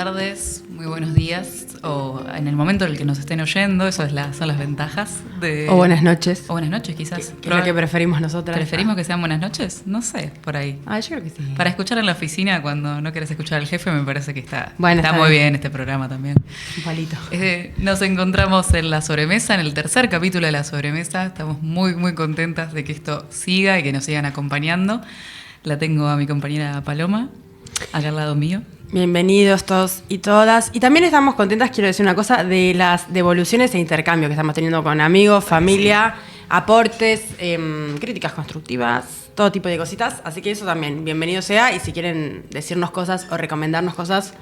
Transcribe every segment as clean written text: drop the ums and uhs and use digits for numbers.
tardes, muy buenos días, o en el momento en el que nos estén oyendo, eso son las ventajas de... O buenas noches. O buenas noches, quizás. Que es lo que preferimos nosotras. ¿Preferimos que sean buenas noches? No sé, por ahí. Yo creo que sí. Para escuchar en la oficina cuando no querés escuchar al jefe, me parece que está Está muy bien este programa también. Un palito. Nos encontramos en La Sobremesa, en el tercer capítulo de La Sobremesa. Estamos muy, muy contentas de que esto siga y que nos sigan acompañando. La tengo a mi compañera Paloma, acá al lado mío. Bienvenidos todos y todas. Y también estamos contentas, quiero decir una cosa, de las devoluciones e intercambios que estamos teniendo con amigos, familia, aportes, críticas constructivas, todo tipo de cositas. Así que eso también, bienvenido sea. Y si quieren decirnos cosas o recomendarnos cosas,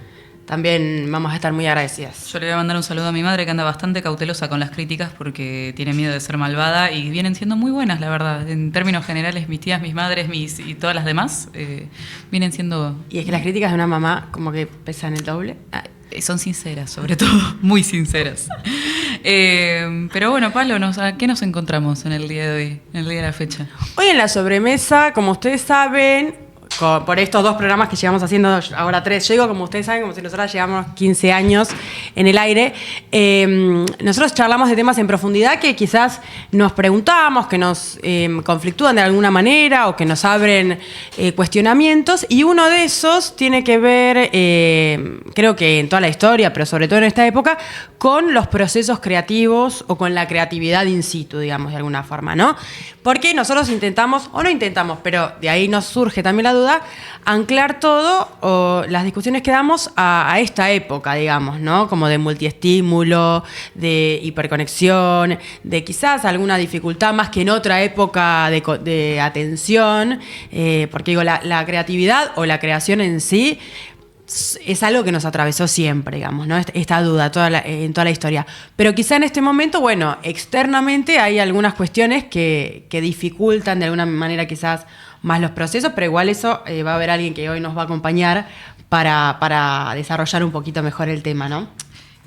también vamos a estar muy agradecidas. Yo le voy a mandar un saludo a mi madre que anda bastante cautelosa con las críticas porque tiene miedo de ser malvada y vienen siendo muy buenas, la verdad. En términos generales, mis tías, mis madres y todas las demás vienen siendo... Y es que las críticas de una mamá como que pesan el doble. Son sinceras, sobre todo, muy sinceras. Pero bueno, Palo, ¿a qué nos encontramos en el día de hoy, en el día de la fecha? Hoy en La Sobremesa, como ustedes saben... por estos dos programas que llevamos haciendo, ahora 3, yo digo como ustedes saben, como si nosotros llevamos 15 años en el aire, nosotros charlamos de temas en profundidad que quizás nos preguntamos, que nos conflictúan de alguna manera o que nos abren cuestionamientos, y uno de esos tiene que ver, creo que en toda la historia, pero sobre todo en esta época, con los procesos creativos o con la creatividad in situ, digamos, de alguna forma, ¿no? Porque nosotros intentamos, o no intentamos, pero de ahí nos surge también la duda, anclar todo o las discusiones que damos a esta época, digamos, ¿no? Como de multiestímulo, de hiperconexión, de quizás alguna dificultad más que en otra época de atención, porque digo, la creatividad o la creación en sí es algo que nos atravesó siempre, digamos, ¿no? Esta duda en toda la historia. Pero quizá en este momento, bueno, externamente hay algunas cuestiones que dificultan de alguna manera quizás más los procesos, pero igual eso va a haber alguien que hoy nos va a acompañar para desarrollar un poquito mejor el tema, ¿no?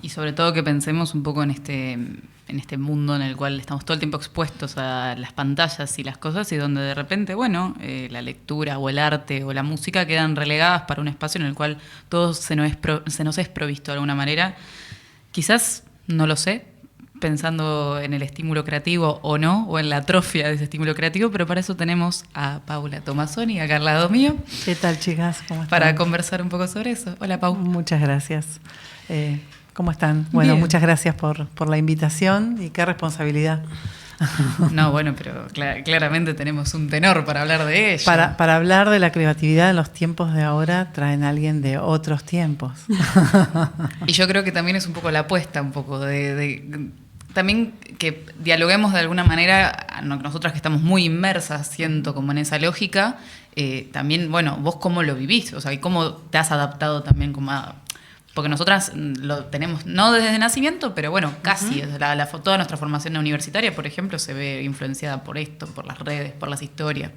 Y sobre todo que pensemos un poco en este mundo en el cual estamos todo el tiempo expuestos a las pantallas y las cosas, y donde de repente, bueno, la lectura o el arte o la música quedan relegadas para un espacio en el cual todo se nos es provisto de alguna manera. Quizás, no lo sé, pensando en el estímulo creativo o no, o en la atrofia de ese estímulo creativo, pero para eso tenemos a Paula Tomasoni, acá al lado mío. ¿Qué tal, chicas? ¿Cómo están? Para conversar un poco sobre eso. Hola, Pau. Muchas gracias. ¿Cómo están? Bueno, Bien. Muchas gracias por la invitación y qué responsabilidad. No, bueno, pero claramente tenemos un tenor para hablar de ello. Para hablar de la creatividad en los tiempos de ahora, traen a alguien de otros tiempos. Y yo creo que también es un poco la apuesta, un poco también que dialoguemos de alguna manera, nosotras que estamos muy inmersas, siento como en esa lógica, también, bueno, vos cómo lo vivís, o sea, y cómo te has adaptado también porque nosotras lo tenemos, no desde nacimiento, pero bueno, casi. Uh-huh. Toda nuestra formación universitaria, por ejemplo, se ve influenciada por esto, por las redes, por las historias,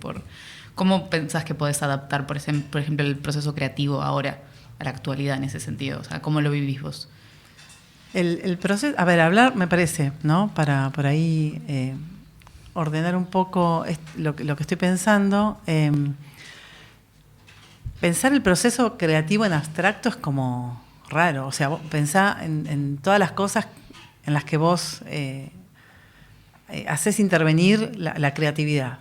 ¿cómo pensás que podés adaptar, por ejemplo, el proceso creativo ahora a la actualidad en ese sentido? O sea, ¿cómo lo vivís vos? El proceso, hablar me parece, ¿no? Para por ahí ordenar un poco lo que estoy pensando. Pensar el proceso creativo en abstracto es como raro. O sea, vos pensá en todas las cosas en las que vos haces intervenir la creatividad.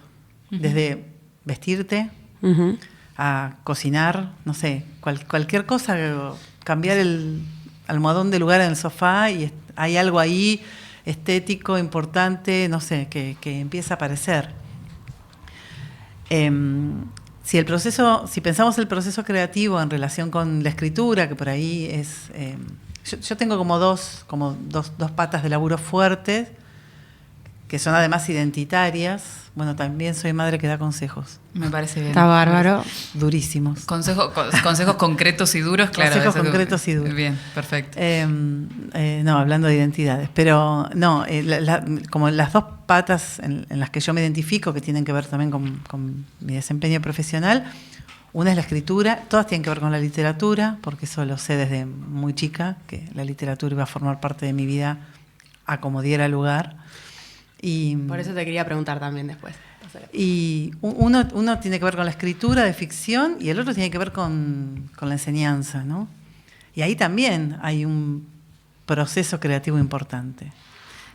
Uh-huh. Desde vestirte, uh-huh, a cocinar, no sé, cualquier cosa, cambiar el almohadón de lugar en el sofá y hay algo ahí estético, importante, no sé, que empieza a aparecer. Si pensamos el proceso creativo en relación con la escritura, que por ahí es... yo tengo como dos patas de laburo fuertes, que son además identitarias. Bueno, también soy madre que da consejos. Me parece bien. Está bárbaro. Durísimos. Consejos concretos y duros, claro. Consejos concretos y duros. Bien, perfecto. No, hablando de identidades. Pero no, como las dos patas en las que yo me identifico, que tienen que ver también con mi desempeño profesional, una es la escritura, todas tienen que ver con la literatura, porque eso lo sé desde muy chica, que la literatura iba a formar parte de mi vida a como diera lugar. Y por eso te quería preguntar también después. Y uno tiene que ver con la escritura de ficción y el otro tiene que ver con la enseñanza, ¿no? Y ahí también hay un proceso creativo importante.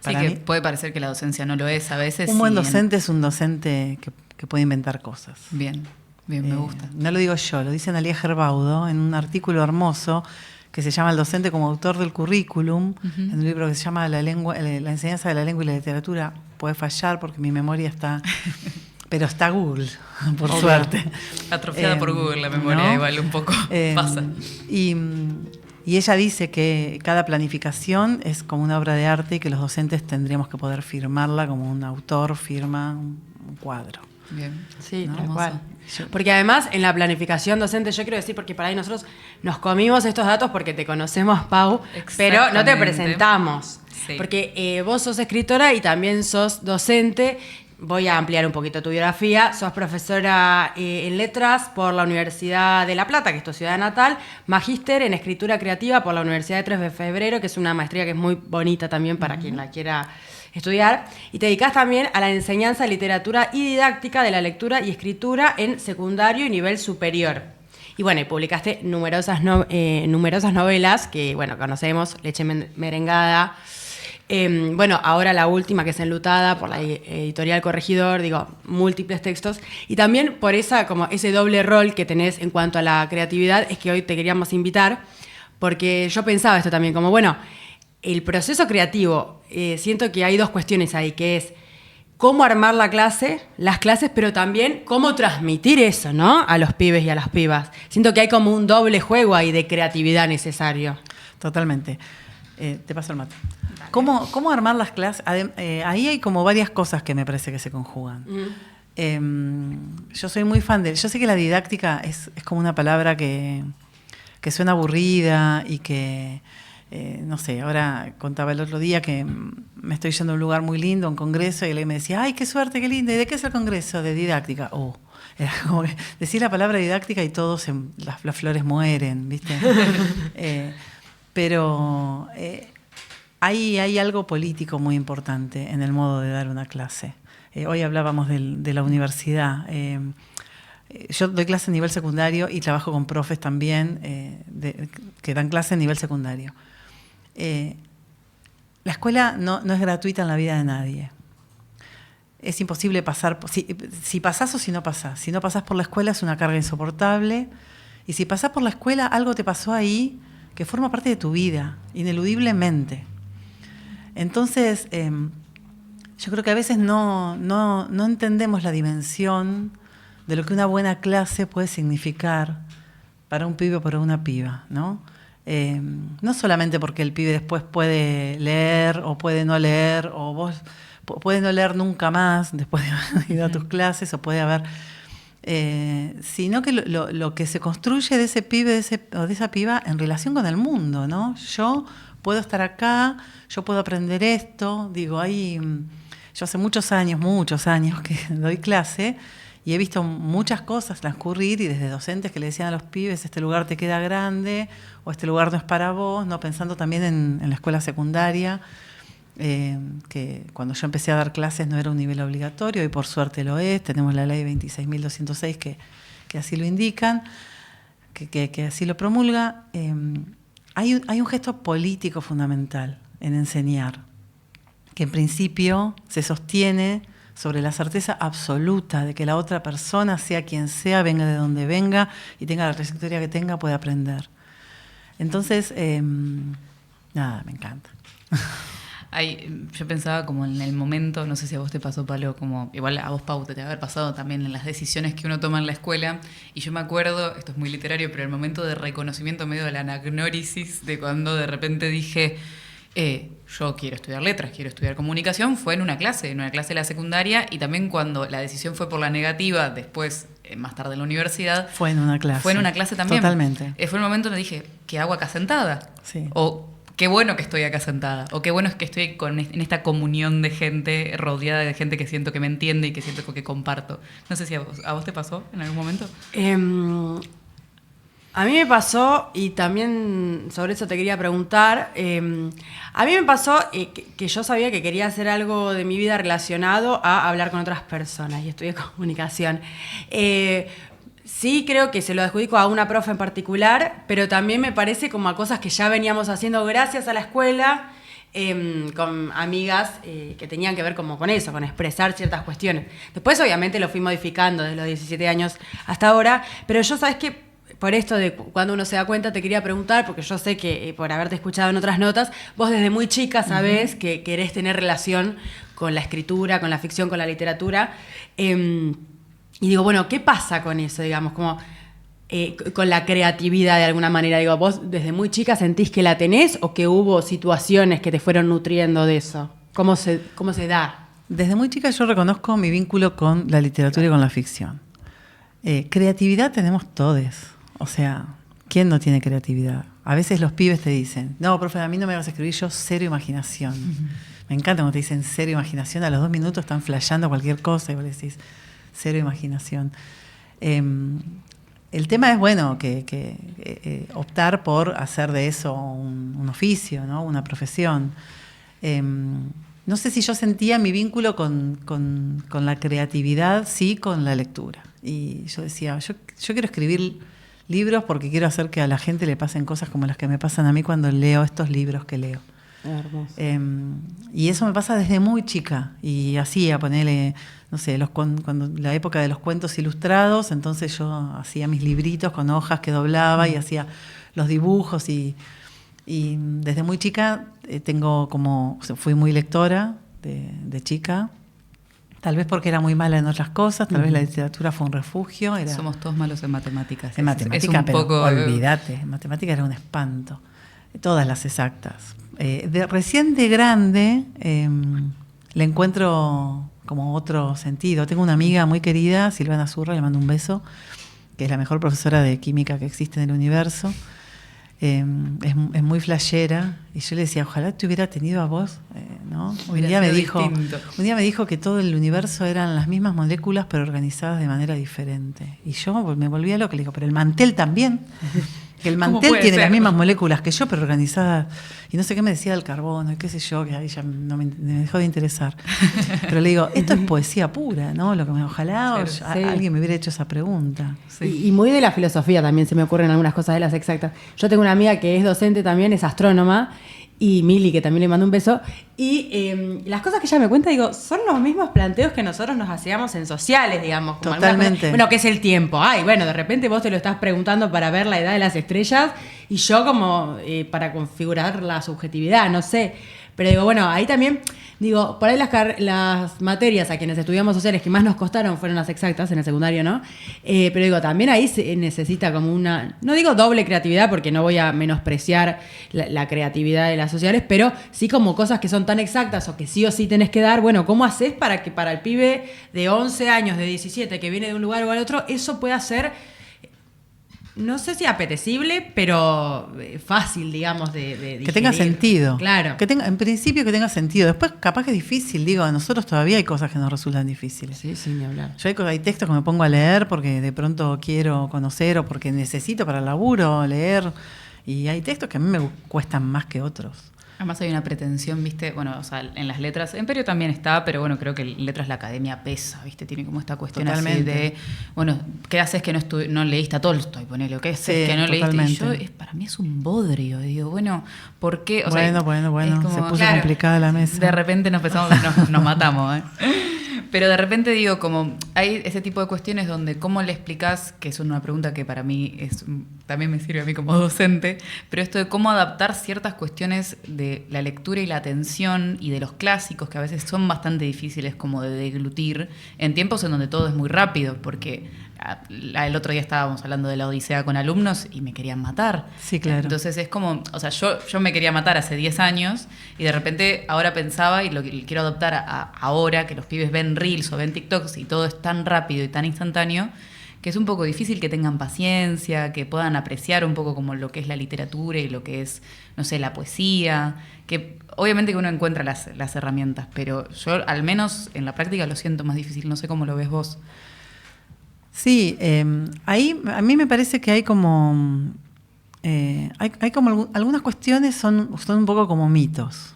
Sí, que puede parecer que la docencia no lo es a veces. Un buen docente es un docente que puede inventar cosas. Bien, me gusta. No lo digo yo, lo dice Analía Gerbaudo en un artículo hermoso que se llama El docente como autor del currículum, en un libro que se llama La enseñanza de la lengua y la literatura. Puede fallar porque mi memoria está... pero está Google, por suerte. Atrofiada por Google la memoria, ¿no? Igual un poco pasa. Y ella dice que cada planificación es como una obra de arte y que los docentes tendríamos que poder firmarla como un autor firma un cuadro. Bien. Sí, ¿no? Tal cual. Porque además en la planificación docente, yo quiero decir, porque para ahí nosotros nos comimos estos datos porque te conocemos, Pau, pero no te presentamos. Sí. Porque vos sos escritora y también sos docente. Voy a ampliar un poquito tu biografía. Sos profesora en letras por la Universidad de La Plata, que es tu ciudad natal, magíster en escritura creativa por la Universidad de 3 de Febrero, que es una maestría que es muy bonita también para quien la quiera estudiar. Y te dedicás también a la enseñanza de literatura y didáctica de la lectura y escritura en secundario y nivel superior. Y bueno, y publicaste numerosas novelas que, bueno, conocemos, Leche Merengada. Bueno, ahora la última, que es Enlutada, por la editorial Corregidor, digo, múltiples textos. Y también por ese doble rol que tenés en cuanto a la creatividad, es que hoy te queríamos invitar, porque yo pensaba esto también, como bueno, el proceso creativo, siento que hay dos cuestiones ahí, que es cómo armar las clases, pero también cómo transmitir eso, ¿no? A los pibes y a las pibas. Siento que hay como un doble juego ahí de creatividad necesario. Totalmente. Te paso el mate. ¿Cómo armar las clases? Ahí hay como varias cosas que me parece que se conjugan. Yo soy muy fan yo sé que la didáctica es como una palabra que suena aburrida y que, no sé, ahora contaba el otro día que me estoy yendo a un lugar muy lindo, a un congreso, y alguien me decía, ¡ay, qué suerte, qué lindo! ¿Y de qué es el congreso? De didáctica. Era como que decir la palabra didáctica y todos las flores mueren, ¿viste? Pero hay algo político muy importante en el modo de dar una clase. Hoy hablábamos de la universidad. Yo doy clase a nivel secundario y trabajo con profes también que dan clase a nivel secundario. La escuela no es gratuita en la vida de nadie. Es imposible pasar, si pasás o si no pasás. Si no pasás por la escuela es una carga insoportable. Y si pasás por la escuela, algo te pasó ahí que forma parte de tu vida, ineludiblemente. Entonces, yo creo que a veces no entendemos la dimensión de lo que una buena clase puede significar para un pibe o para una piba, ¿no? No solamente porque el pibe después puede leer o puede no leer, o vos puede no leer nunca más después de haber ido a tus clases, o puede haber... sino que lo que se construye de ese pibe o de esa piba en relación con el mundo, ¿no? Yo puedo estar acá, yo puedo aprender esto, yo hace muchos años que doy clase y he visto muchas cosas transcurrir, y desde docentes que le decían a los pibes, este lugar te queda grande, o este lugar no es para vos, ¿no? Pensando también en la escuela secundaria, que cuando yo empecé a dar clases no era un nivel obligatorio, y por suerte lo es. Tenemos la ley 26.206 que así lo indican, que así lo promulga. Hay un gesto político fundamental en enseñar, que en principio se sostiene sobre la certeza absoluta de que la otra persona, sea quien sea, venga de donde venga y tenga la trayectoria que tenga, puede aprender. Entonces, nada, me encanta. Yo pensaba como en el momento, no sé si a vos te pasó, Palo, como igual a vos, Pau, te debe haber pasado también en las decisiones que uno toma en la escuela, y yo me acuerdo, esto es muy literario, pero el momento de reconocimiento medio de la anagnórisis, de cuando de repente dije, yo quiero estudiar letras, quiero estudiar comunicación, fue en una clase de la secundaria, y también cuando la decisión fue por la negativa, después, más tarde en la universidad. Fue en una clase también. Totalmente. Fue el momento donde dije, ¿qué hago acá sentada? Sí. O qué bueno que estoy acá sentada, o qué bueno es que estoy en esta comunión de gente, rodeada de gente que siento que me entiende y que siento que comparto. No sé si a vos te pasó en algún momento. A mí me pasó, y también sobre eso te quería preguntar, a mí me pasó que yo sabía que quería hacer algo de mi vida relacionado a hablar con otras personas, y estudié comunicación. Sí, creo que se lo adjudico a una profe en particular, pero también me parece como a cosas que ya veníamos haciendo gracias a la escuela, con amigas que tenían que ver como con eso, con expresar ciertas cuestiones. Después, obviamente, lo fui modificando desde los 17 años hasta ahora, pero yo, ¿sabes qué? Por esto de cuando uno se da cuenta, te quería preguntar, porque yo sé que por haberte escuchado en otras notas, vos desde muy chica sabés que querés tener relación con la escritura, con la ficción, con la literatura. Y digo, bueno, ¿qué pasa con eso, digamos? Como con la creatividad de alguna manera. Digo, ¿vos desde muy chica sentís que la tenés o que hubo situaciones que te fueron nutriendo de eso? ¿Cómo se da? Desde muy chica yo reconozco mi vínculo con la literatura y con la ficción. Creatividad tenemos todos. O sea, ¿quién no tiene creatividad? A veces los pibes te dicen, no, profe, a mí no me vas a escribir, yo cero imaginación. Me encanta cuando te dicen cero imaginación, a los 2 minutos están flasheando cualquier cosa y vos decís, cero imaginación. El tema es, bueno, que optar por hacer de eso un oficio, ¿no? Una profesión. No sé si yo sentía mi vínculo con la creatividad, sí, con la lectura. Y yo decía, yo quiero escribir libros porque quiero hacer que a la gente le pasen cosas como las que me pasan a mí cuando leo estos libros que leo. Hermoso. Y eso me pasa desde muy chica. Y hacía, ponerle, no sé, cuando la época de los cuentos ilustrados, entonces yo hacía mis libritos con hojas que doblaba y hacía los dibujos. Y desde muy chica fui muy lectora de chica. Tal vez porque era muy mala en otras cosas, tal vez la literatura fue un refugio. Somos todos malos en matemáticas. En matemáticas, pero olvídate, en matemáticas era un espanto. Todas las exactas. Recién de grande le encuentro como otro sentido. Tengo una amiga muy querida, Silvana Zurra, le mando un beso, que es la mejor profesora de química que existe en el universo. Es muy flashera. Y yo le decía, ojalá te hubiera tenido a vos, ¿no? Un día me dijo que todo el universo eran las mismas moléculas, pero organizadas de manera diferente. Y yo me volvía loca, le digo, pero el mantel también. Que el mantel tiene las mismas moléculas que yo, pero organizadas. Y no sé qué me decía del carbono, y qué sé yo, que ahí ya no me dejó de interesar. Pero le digo, esto es poesía pura, ¿no? Ojalá alguien me hubiera hecho esa pregunta. Sí. Y muy de la filosofía también se me ocurren algunas cosas de las exactas. Yo tengo una amiga que es docente también, es astrónoma, y Mili, que también le mando un beso. Y las cosas que ella me cuenta, digo, son los mismos planteos que nosotros nos hacíamos en sociales, digamos. Como totalmente. Bueno, ¿qué es el tiempo? Ay, bueno, de repente vos te lo estás preguntando para ver la edad de las estrellas y yo como para configurar la subjetividad, no sé. Pero digo, bueno, ahí también, digo, por ahí las materias a quienes estudiamos sociales que más nos costaron fueron las exactas en el secundario, ¿no? Pero digo, también ahí se necesita como una, no digo doble creatividad porque no voy a menospreciar la creatividad de las sociales, pero sí como cosas que son tan exactas o que sí o sí tenés que dar, bueno, ¿cómo haces para que para el pibe de 11 años, de 17, que viene de un lugar o al otro, eso pueda ser, no sé si apetecible, pero fácil, digamos, de digerir. Que tenga sentido. Claro. En principio que tenga sentido. Después capaz que es difícil, digo, a nosotros todavía hay cosas que nos resultan difíciles. Sí, sin ni hablar. Yo hay textos que me pongo a leer porque de pronto quiero conocer o porque necesito para el laburo leer. Y hay textos que a mí me cuestan más que otros. Además hay una pretensión, ¿viste? Bueno, o sea, en las letras, en Perio también está, pero bueno, creo que en letras la academia pesa, ¿viste? Tiene como esta cuestión totalmente. Así de, bueno, ¿qué haces que no leíste a Tolstoy? Ponele, ¿qué haces que no totalmente. leíste? Y para mí es un bodrio, digo, bueno, ¿por qué? O bueno, como, se puso complicada la mesa. De repente nos matamos, ¿eh? Pero de repente digo, como hay ese tipo de cuestiones donde cómo le explicás, que es una pregunta que para mí también me sirve a mí como docente, pero esto de cómo adaptar ciertas cuestiones de la lectura y la atención y de los clásicos, que a veces son bastante difíciles como de deglutir, en tiempos en donde todo es muy rápido, porque el otro día estábamos hablando de la Odisea con alumnos y me querían matar. Sí, claro. Entonces es como, o sea, yo me quería matar hace 10 años y de repente ahora pensaba y lo quiero adoptar ahora que los pibes ven Reels o ven TikToks y todo es tan rápido y tan instantáneo que es un poco difícil que tengan paciencia, que puedan apreciar un poco como lo que es la literatura y lo que es, no sé, la poesía, que obviamente que uno encuentra las herramientas, pero yo al menos en la práctica lo siento más difícil, no sé cómo lo ves vos. Sí, ahí a mí me parece que hay como hay como algunas cuestiones son un poco como mitos.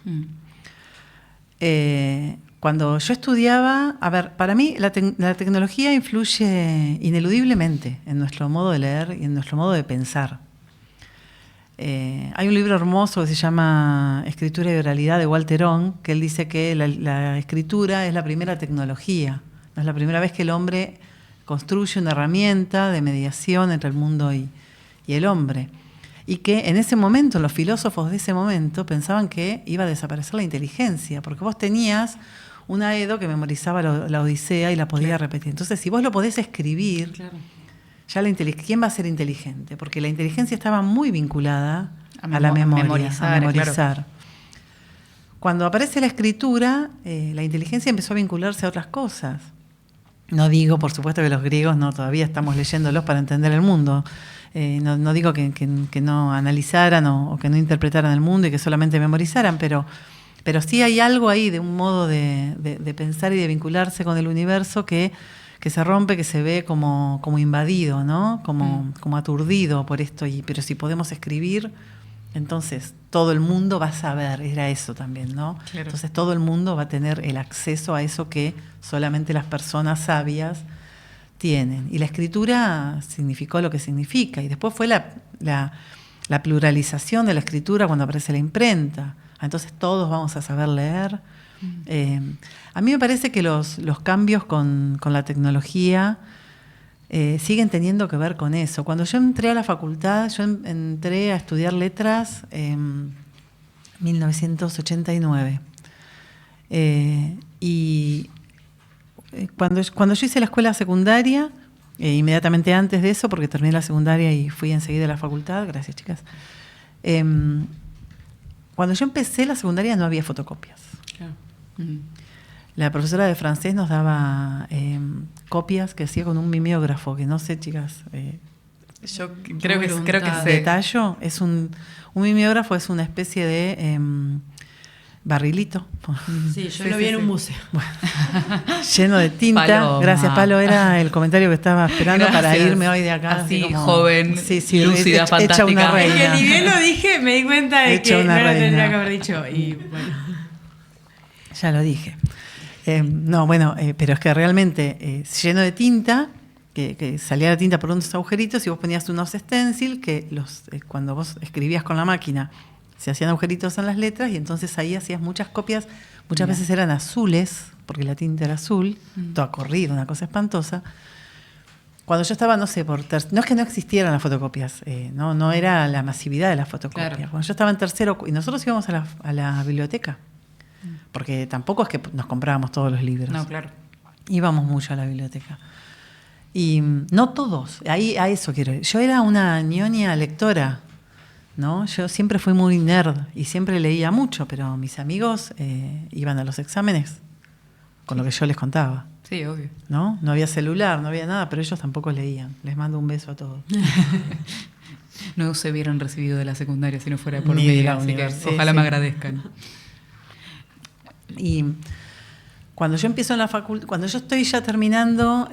Cuando yo estudiaba, a ver, para mí la tecnología influye ineludiblemente en nuestro modo de leer y en nuestro modo de pensar. Hay un libro hermoso que se llama Escritura y Oralidad de Walter Ong, que él dice que la escritura es la primera tecnología, no es la primera vez que el hombre construye una herramienta de mediación entre el mundo y el hombre. Y que en ese momento, los filósofos de ese momento pensaban que iba a desaparecer la inteligencia, porque vos tenías una Edo que memorizaba la Odisea y la podía repetir. Entonces, si vos lo podés escribir, ya ¿quién va a ser inteligente? Porque la inteligencia estaba muy vinculada a la memoria, a memorizar. Claro. Cuando aparece la escritura, la inteligencia empezó a vincularse a otras cosas. No digo, por supuesto, que los griegos todavía estamos leyéndolos para entender el mundo. No digo que no analizaran o que no interpretaran el mundo y que solamente memorizaran, pero sí hay algo ahí de un modo de pensar y de vincularse con el universo que se rompe, que se ve como invadido, ¿no? Como aturdido por esto. Pero si podemos escribir, entonces todo el mundo va a saber, era eso también, ¿no? Claro. Entonces todo el mundo va a tener el acceso a eso que solamente las personas sabias tienen. Y la escritura significó lo que significa. Y después fue la pluralización de la escritura cuando aparece la imprenta. Entonces todos vamos a saber leer. A mí me parece que los cambios con la tecnología siguen teniendo que ver con eso. Cuando yo entré a la facultad, yo entré a estudiar letras en 1989. Y cuando yo hice la escuela secundaria, inmediatamente antes de eso, porque terminé la secundaria y fui enseguida a la facultad, gracias chicas, cuando yo empecé la secundaria no había fotocopias. Claro. La profesora de francés nos daba copias que hacía con un mimeógrafo, que no sé, chicas. Yo creo que sé. Detallo, es un mimeógrafo es una especie de barrilito. Sí, yo lo vi en un museo. Bueno, lleno de tinta. Paloma. Gracias, Palo, era el comentario que estaba esperando para irme hoy de acá. Así como, joven, lúcida, fantástica. Hecha una reina. Es que ni bien lo dije, me di cuenta de que no lo tendría que haber dicho. Y bueno. Ya lo dije. Pero es que realmente lleno de tinta, que salía la tinta por unos agujeritos y vos ponías unos stencil que cuando vos escribías con la máquina se hacían agujeritos en las letras y entonces ahí hacías muchas copias, muchas veces eran azules, porque la tinta era azul, toda corrida, una cosa espantosa. Cuando yo estaba, no sé, no es que no existieran las fotocopias, no era la masividad de las fotocopias. Claro. Cuando yo estaba en tercero, y nosotros íbamos a la biblioteca, porque tampoco es que nos comprábamos todos los libros. No, claro. Íbamos mucho a la biblioteca. Y no todos, ahí a eso quiero ir. Yo era una ñoña lectora, ¿no? Yo siempre fui muy nerd y siempre leía mucho, pero mis amigos iban a los exámenes con lo que yo les contaba. Sí, obvio. ¿No? No había celular, no había nada, pero ellos tampoco leían. Les mando un beso a todos. No se hubieran recibido de la secundaria si no fuera por Ni mí, de la así que universidad, ojalá sí. me agradezcan. Y cuando yo empiezo en la facultad, cuando yo estoy ya terminando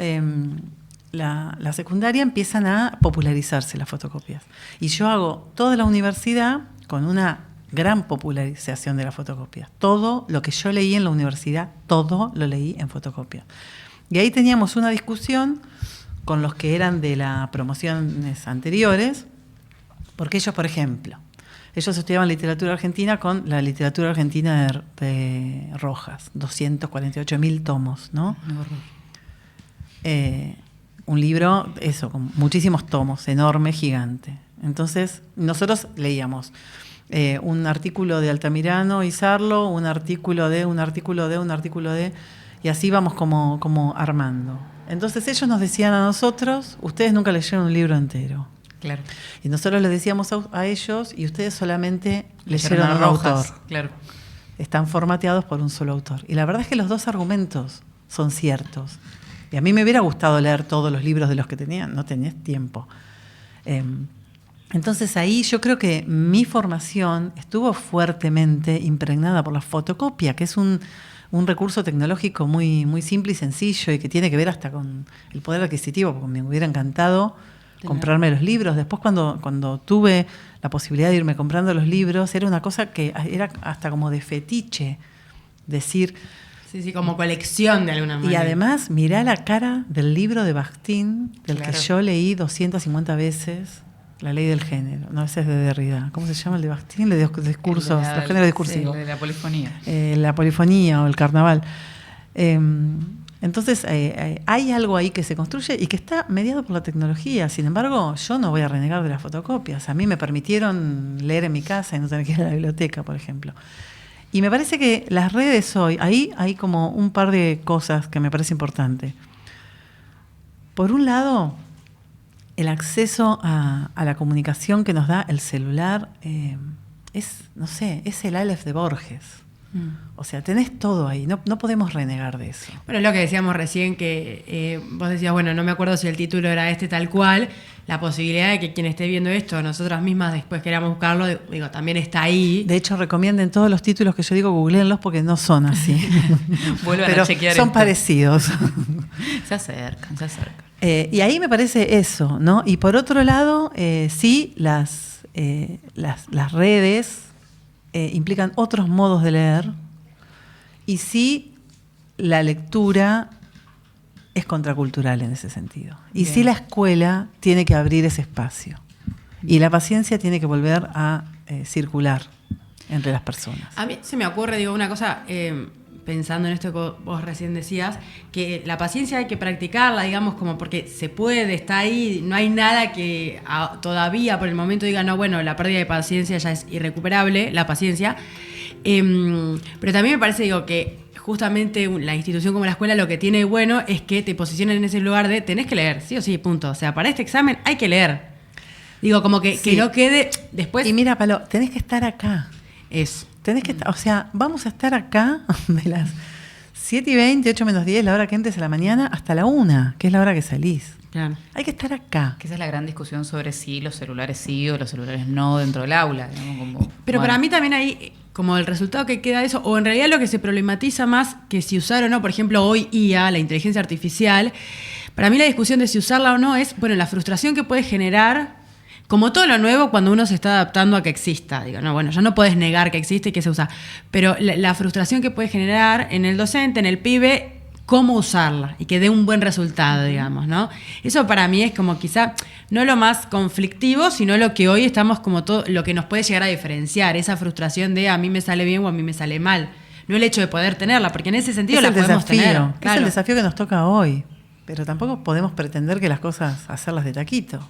la secundaria, empiezan a popularizarse las fotocopias. Y yo hago toda la universidad con una gran popularización de las fotocopias. Todo lo que yo leí en la universidad, todo lo leí en fotocopia. Y ahí teníamos una discusión con los que eran de las promociones anteriores, porque ellos, por ejemplo, ellos estudiaban literatura argentina con la literatura argentina de Rojas, 248.000 tomos, ¿no? Un libro, eso, con muchísimos tomos, enorme, gigante. Entonces, nosotros leíamos un artículo de Altamirano y Sarlo, un artículo de, y así vamos como armando. Entonces ellos nos decían a nosotros, ustedes nunca leyeron un libro entero. Claro. Y nosotros les decíamos a ellos, y ustedes solamente leyeron a un autor. Claro. Están formateados por un solo autor. Y la verdad es que los dos argumentos son ciertos. Y a mí me hubiera gustado leer todos los libros de los que tenían, no tenías tiempo. Entonces ahí yo creo que mi formación estuvo fuertemente impregnada por la fotocopia, que es un recurso tecnológico muy, muy simple y sencillo y que tiene que ver hasta con el poder adquisitivo, porque me hubiera encantado comprarme los libros. Después cuando tuve la posibilidad de irme comprando los libros, era una cosa que era hasta como de fetiche, decir, Sí, como colección de alguna manera. Y además, mirá la cara del libro de Bakhtin, del Claro. que yo leí 250 veces, La ley del género. No, ese es de Derrida. ¿Cómo se llama el de Bakhtin? El de discursos, los géneros discursivos. Sí, el de la polifonía. La polifonía o el carnaval. Entonces, hay algo ahí que se construye y que está mediado por la tecnología. Sin embargo, yo no voy a renegar de las fotocopias. A mí me permitieron leer en mi casa y no tener que ir a la biblioteca, por ejemplo. Y me parece que las redes hoy, ahí hay como un par de cosas que me parece importante. Por un lado, el acceso a la comunicación que nos da el celular es el Aleph de Borges. O sea, tenés todo ahí, no podemos renegar de eso. Bueno, es lo que decíamos recién, que vos decías, bueno, no me acuerdo si el título era este tal cual, la posibilidad de que quien esté viendo esto, nosotras mismas después queramos buscarlo, digo, también está ahí. De hecho, recomienden todos los títulos que yo digo, googleenlos porque no son así. Vuelvan Pero a chequear son esto. parecidos. Se acercan. Y ahí me parece eso, ¿no? Y por otro lado, sí, las redes implican otros modos de leer y sí, la lectura es contracultural en ese sentido. Y Bien. sí, la escuela tiene que abrir ese espacio y la paciencia tiene que volver a circular entre las personas. A mí se me ocurre, digo, una cosa, pensando en esto que vos recién decías, que la paciencia hay que practicarla, digamos, como porque se puede, está ahí, no hay nada que todavía por el momento diga, no, bueno, la pérdida de paciencia ya es irrecuperable, la paciencia. Pero también me parece, digo, que justamente la institución como la escuela lo que tiene bueno es que te posicionen en ese lugar de tenés que leer, sí o sí, punto. O sea, para este examen hay que leer. Digo, como que no quede después. Y mira, Palo, tenés que estar acá. Eso. Tenés que estar, o sea, vamos a estar acá de las 7:20, 8:10, la hora que entres a la mañana, hasta la 1, que es la hora que salís. Claro. Hay que estar acá. Que esa es la gran discusión sobre si los celulares sí o los celulares no dentro del aula. Digamos, como, Pero bueno. para mí también hay como el resultado que queda de eso, o en realidad lo que se problematiza más que si usar o no, por ejemplo, hoy IA, la inteligencia artificial, para mí la discusión de si usarla o no es, bueno, la frustración que puede generar, como todo lo nuevo, cuando uno se está adaptando a que exista. Digo, no, bueno, ya no puedes negar que existe y que se usa, pero la frustración que puede generar en el docente, en el pibe, cómo usarla y que dé un buen resultado, digamos, ¿no? Eso para mí es como quizá no lo más conflictivo, sino lo que hoy estamos como todo, lo que nos puede llegar a diferenciar, esa frustración de a mí me sale bien o a mí me sale mal. No el hecho de poder tenerla, porque en ese sentido Es la el podemos desafío, tener. es Claro. el desafío que nos toca hoy. Pero tampoco podemos pretender que las cosas hacerlas de taquito.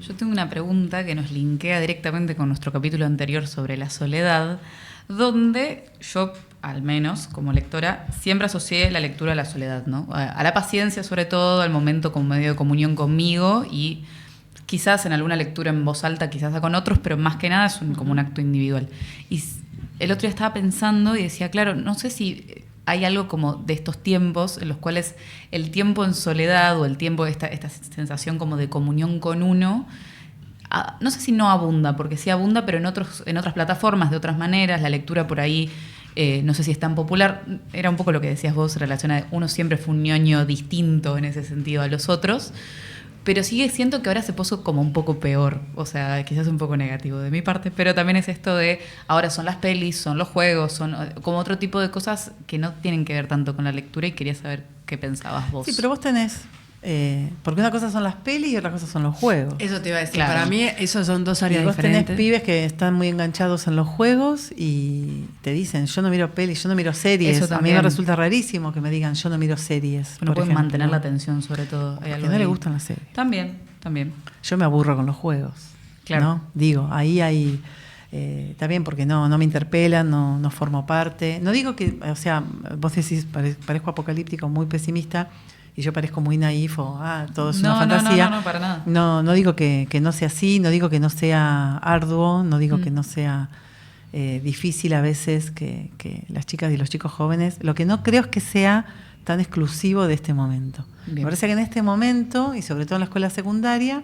Yo tengo una pregunta que nos linkea directamente con nuestro capítulo anterior sobre la soledad, donde yo, al menos como lectora, siempre asocié la lectura a la soledad, ¿no? A la paciencia, sobre todo, al momento como medio de comunión conmigo y quizás en alguna lectura en voz alta, quizás con otros, pero más que nada es como un acto individual. Y el otro día estaba pensando y decía, claro, no sé si hay algo como de estos tiempos en los cuales el tiempo en soledad o el tiempo, esta sensación como de comunión con uno, no sé si no abunda, porque sí abunda, pero en otras plataformas, de otras maneras, la lectura por ahí, no sé si es tan popular. Era un poco lo que decías vos, relacionado, uno siempre fue un ñoño distinto en ese sentido a los otros, pero siento que ahora se puso como un poco peor, o sea, quizás un poco negativo de mi parte, pero también es esto de, ahora son las pelis, son los juegos, son como otro tipo de cosas que no tienen que ver tanto con la lectura y quería saber qué pensabas vos. Sí, pero vos tenés... porque una cosa son las pelis y otra cosa son los juegos. Eso te iba a decir. Claro. Para mí, esos son dos Y áreas vos diferentes. tenés pibes que están muy enganchados en los juegos y te dicen, yo no miro pelis, yo no miro series. Eso A mí también. me resulta rarísimo que me digan, yo no miro series. No por pueden ejemplo. mantener la atención, sobre todo. Hay Porque algo no le ahí. gustan las series. También. Yo me aburro con los juegos. Claro. ¿no? Digo, ahí hay... Está bien porque no me interpelan, no formo parte. No digo que, o sea, vos decís, parezco apocalíptico, muy pesimista, y yo parezco muy naif o, todo es una fantasía. No, para nada. No digo que no sea así, no digo que no sea arduo, no digo que no sea difícil a veces que las chicas y los chicos jóvenes. Lo que no creo es que sea tan exclusivo de este momento. Bien. Me parece que en este momento, y sobre todo en la escuela secundaria,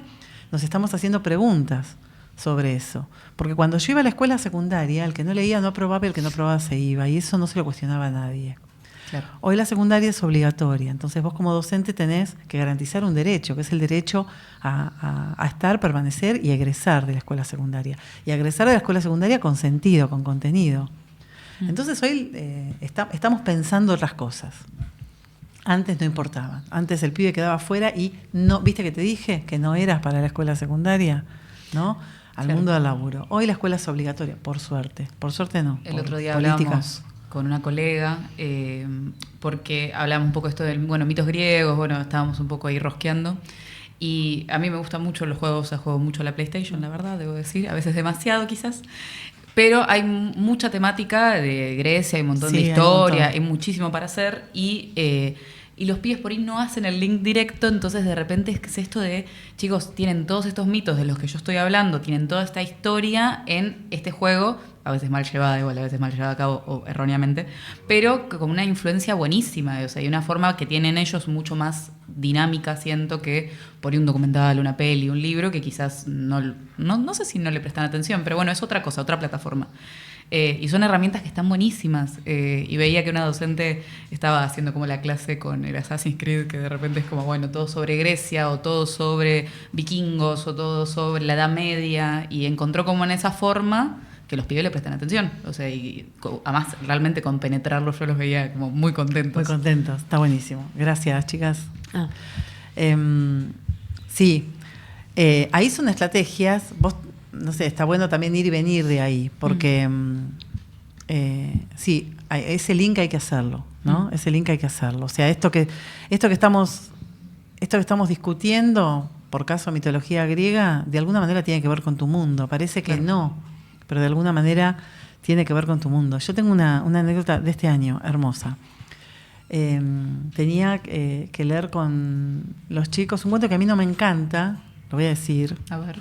nos estamos haciendo preguntas sobre eso. Porque cuando yo iba a la escuela secundaria, el que no leía no aprobaba y el que no aprobaba se iba, y eso no se lo cuestionaba a nadie. Claro. Hoy la secundaria es obligatoria, entonces vos como docente tenés que garantizar un derecho, que es el derecho a estar, permanecer y egresar de la escuela secundaria. Y egresar de la escuela secundaria con sentido, con contenido. Entonces hoy estamos pensando otras cosas. Antes no importaba. Antes el pibe quedaba afuera y no, ¿viste que te dije que no eras para la escuela secundaria? ¿No? Al mundo del laburo. Hoy la escuela es obligatoria, por suerte. Por suerte no. El otro día política. hablábamos con una colega, porque hablábamos un poco esto del, mitos griegos, estábamos un poco ahí rosqueando. Y a mí me gustan mucho los juegos, juego mucho a la PlayStation, la verdad, debo decir, a veces demasiado quizás. Pero hay mucha temática de Grecia, hay un montón de historia, hay muchísimo para hacer y los pibes por ahí no hacen el link directo, entonces de repente es esto de, chicos, tienen todos estos mitos de los que yo estoy hablando, tienen toda esta historia en este juego, a veces mal llevada, igual a veces mal llevada a cabo o erróneamente, pero con una influencia buenísima, o sea, hay una forma que tienen ellos mucho más dinámica, siento, que por ahí un documental, una peli, un libro, que quizás no sé si no le prestan atención, pero bueno, es otra cosa, otra plataforma. Y son herramientas que están buenísimas. Y veía que una docente estaba haciendo como la clase con el Assassin's Creed, que de repente es como, todo sobre Grecia, o todo sobre vikingos, o todo sobre la Edad Media, y encontró como en esa forma que los pibes le prestan atención. O sea, y además realmente con penetrarlos yo los veía como muy contentos. Muy contentos, está buenísimo. Gracias, chicas. Sí, ahí son estrategias. Vos, no sé, está bueno también ir y venir de ahí, porque sí, ese link hay que hacerlo, ¿no? Ese link hay que hacerlo. O sea, esto que estamos discutiendo, por caso mitología griega, de alguna manera tiene que ver con tu mundo. Parece que no, pero de alguna manera tiene que ver con tu mundo. Yo tengo una anécdota de este año, hermosa. Tenía que leer con los chicos un cuento que a mí no me encanta, lo voy a decir. A ver.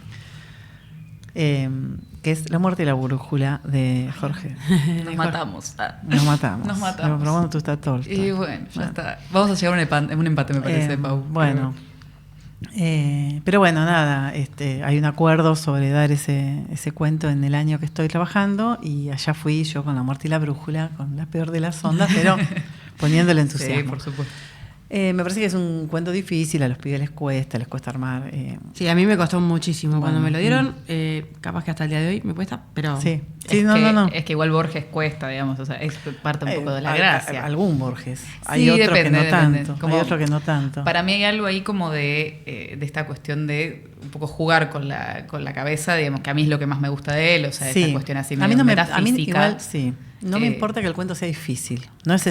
Que es La muerte y la brújula de Jorge. Nos matamos. Nos matamos. Pero bueno, tú estás todo. Y bueno, ya está. Vamos a llegar a un empate, me parece, Pau. Bueno. Pero bueno, nada, hay un acuerdo sobre dar ese cuento en el año que estoy trabajando y allá fui yo con La muerte y la brújula, con la peor de las ondas, pero poniéndole entusiasmo. Sí, por supuesto. Me parece que es un cuento difícil, a los pibes les cuesta armar. Sí, a mí me costó muchísimo. Cuando me lo dieron, capaz que hasta el día de hoy me cuesta, pero... Sí, no. Es que igual Borges cuesta, digamos, o sea, es parte un poco de la gracia. Algún Borges. Hay Sí, otro depende, que no depende. tanto. Como, hay otro que no tanto. Para mí hay algo ahí como de esta cuestión de un poco jugar con la cabeza, digamos, que a mí es lo que más me gusta de él, o sea, esta cuestión así medio metafísica. A mí igual, sí. No me importa que el cuento sea difícil. No es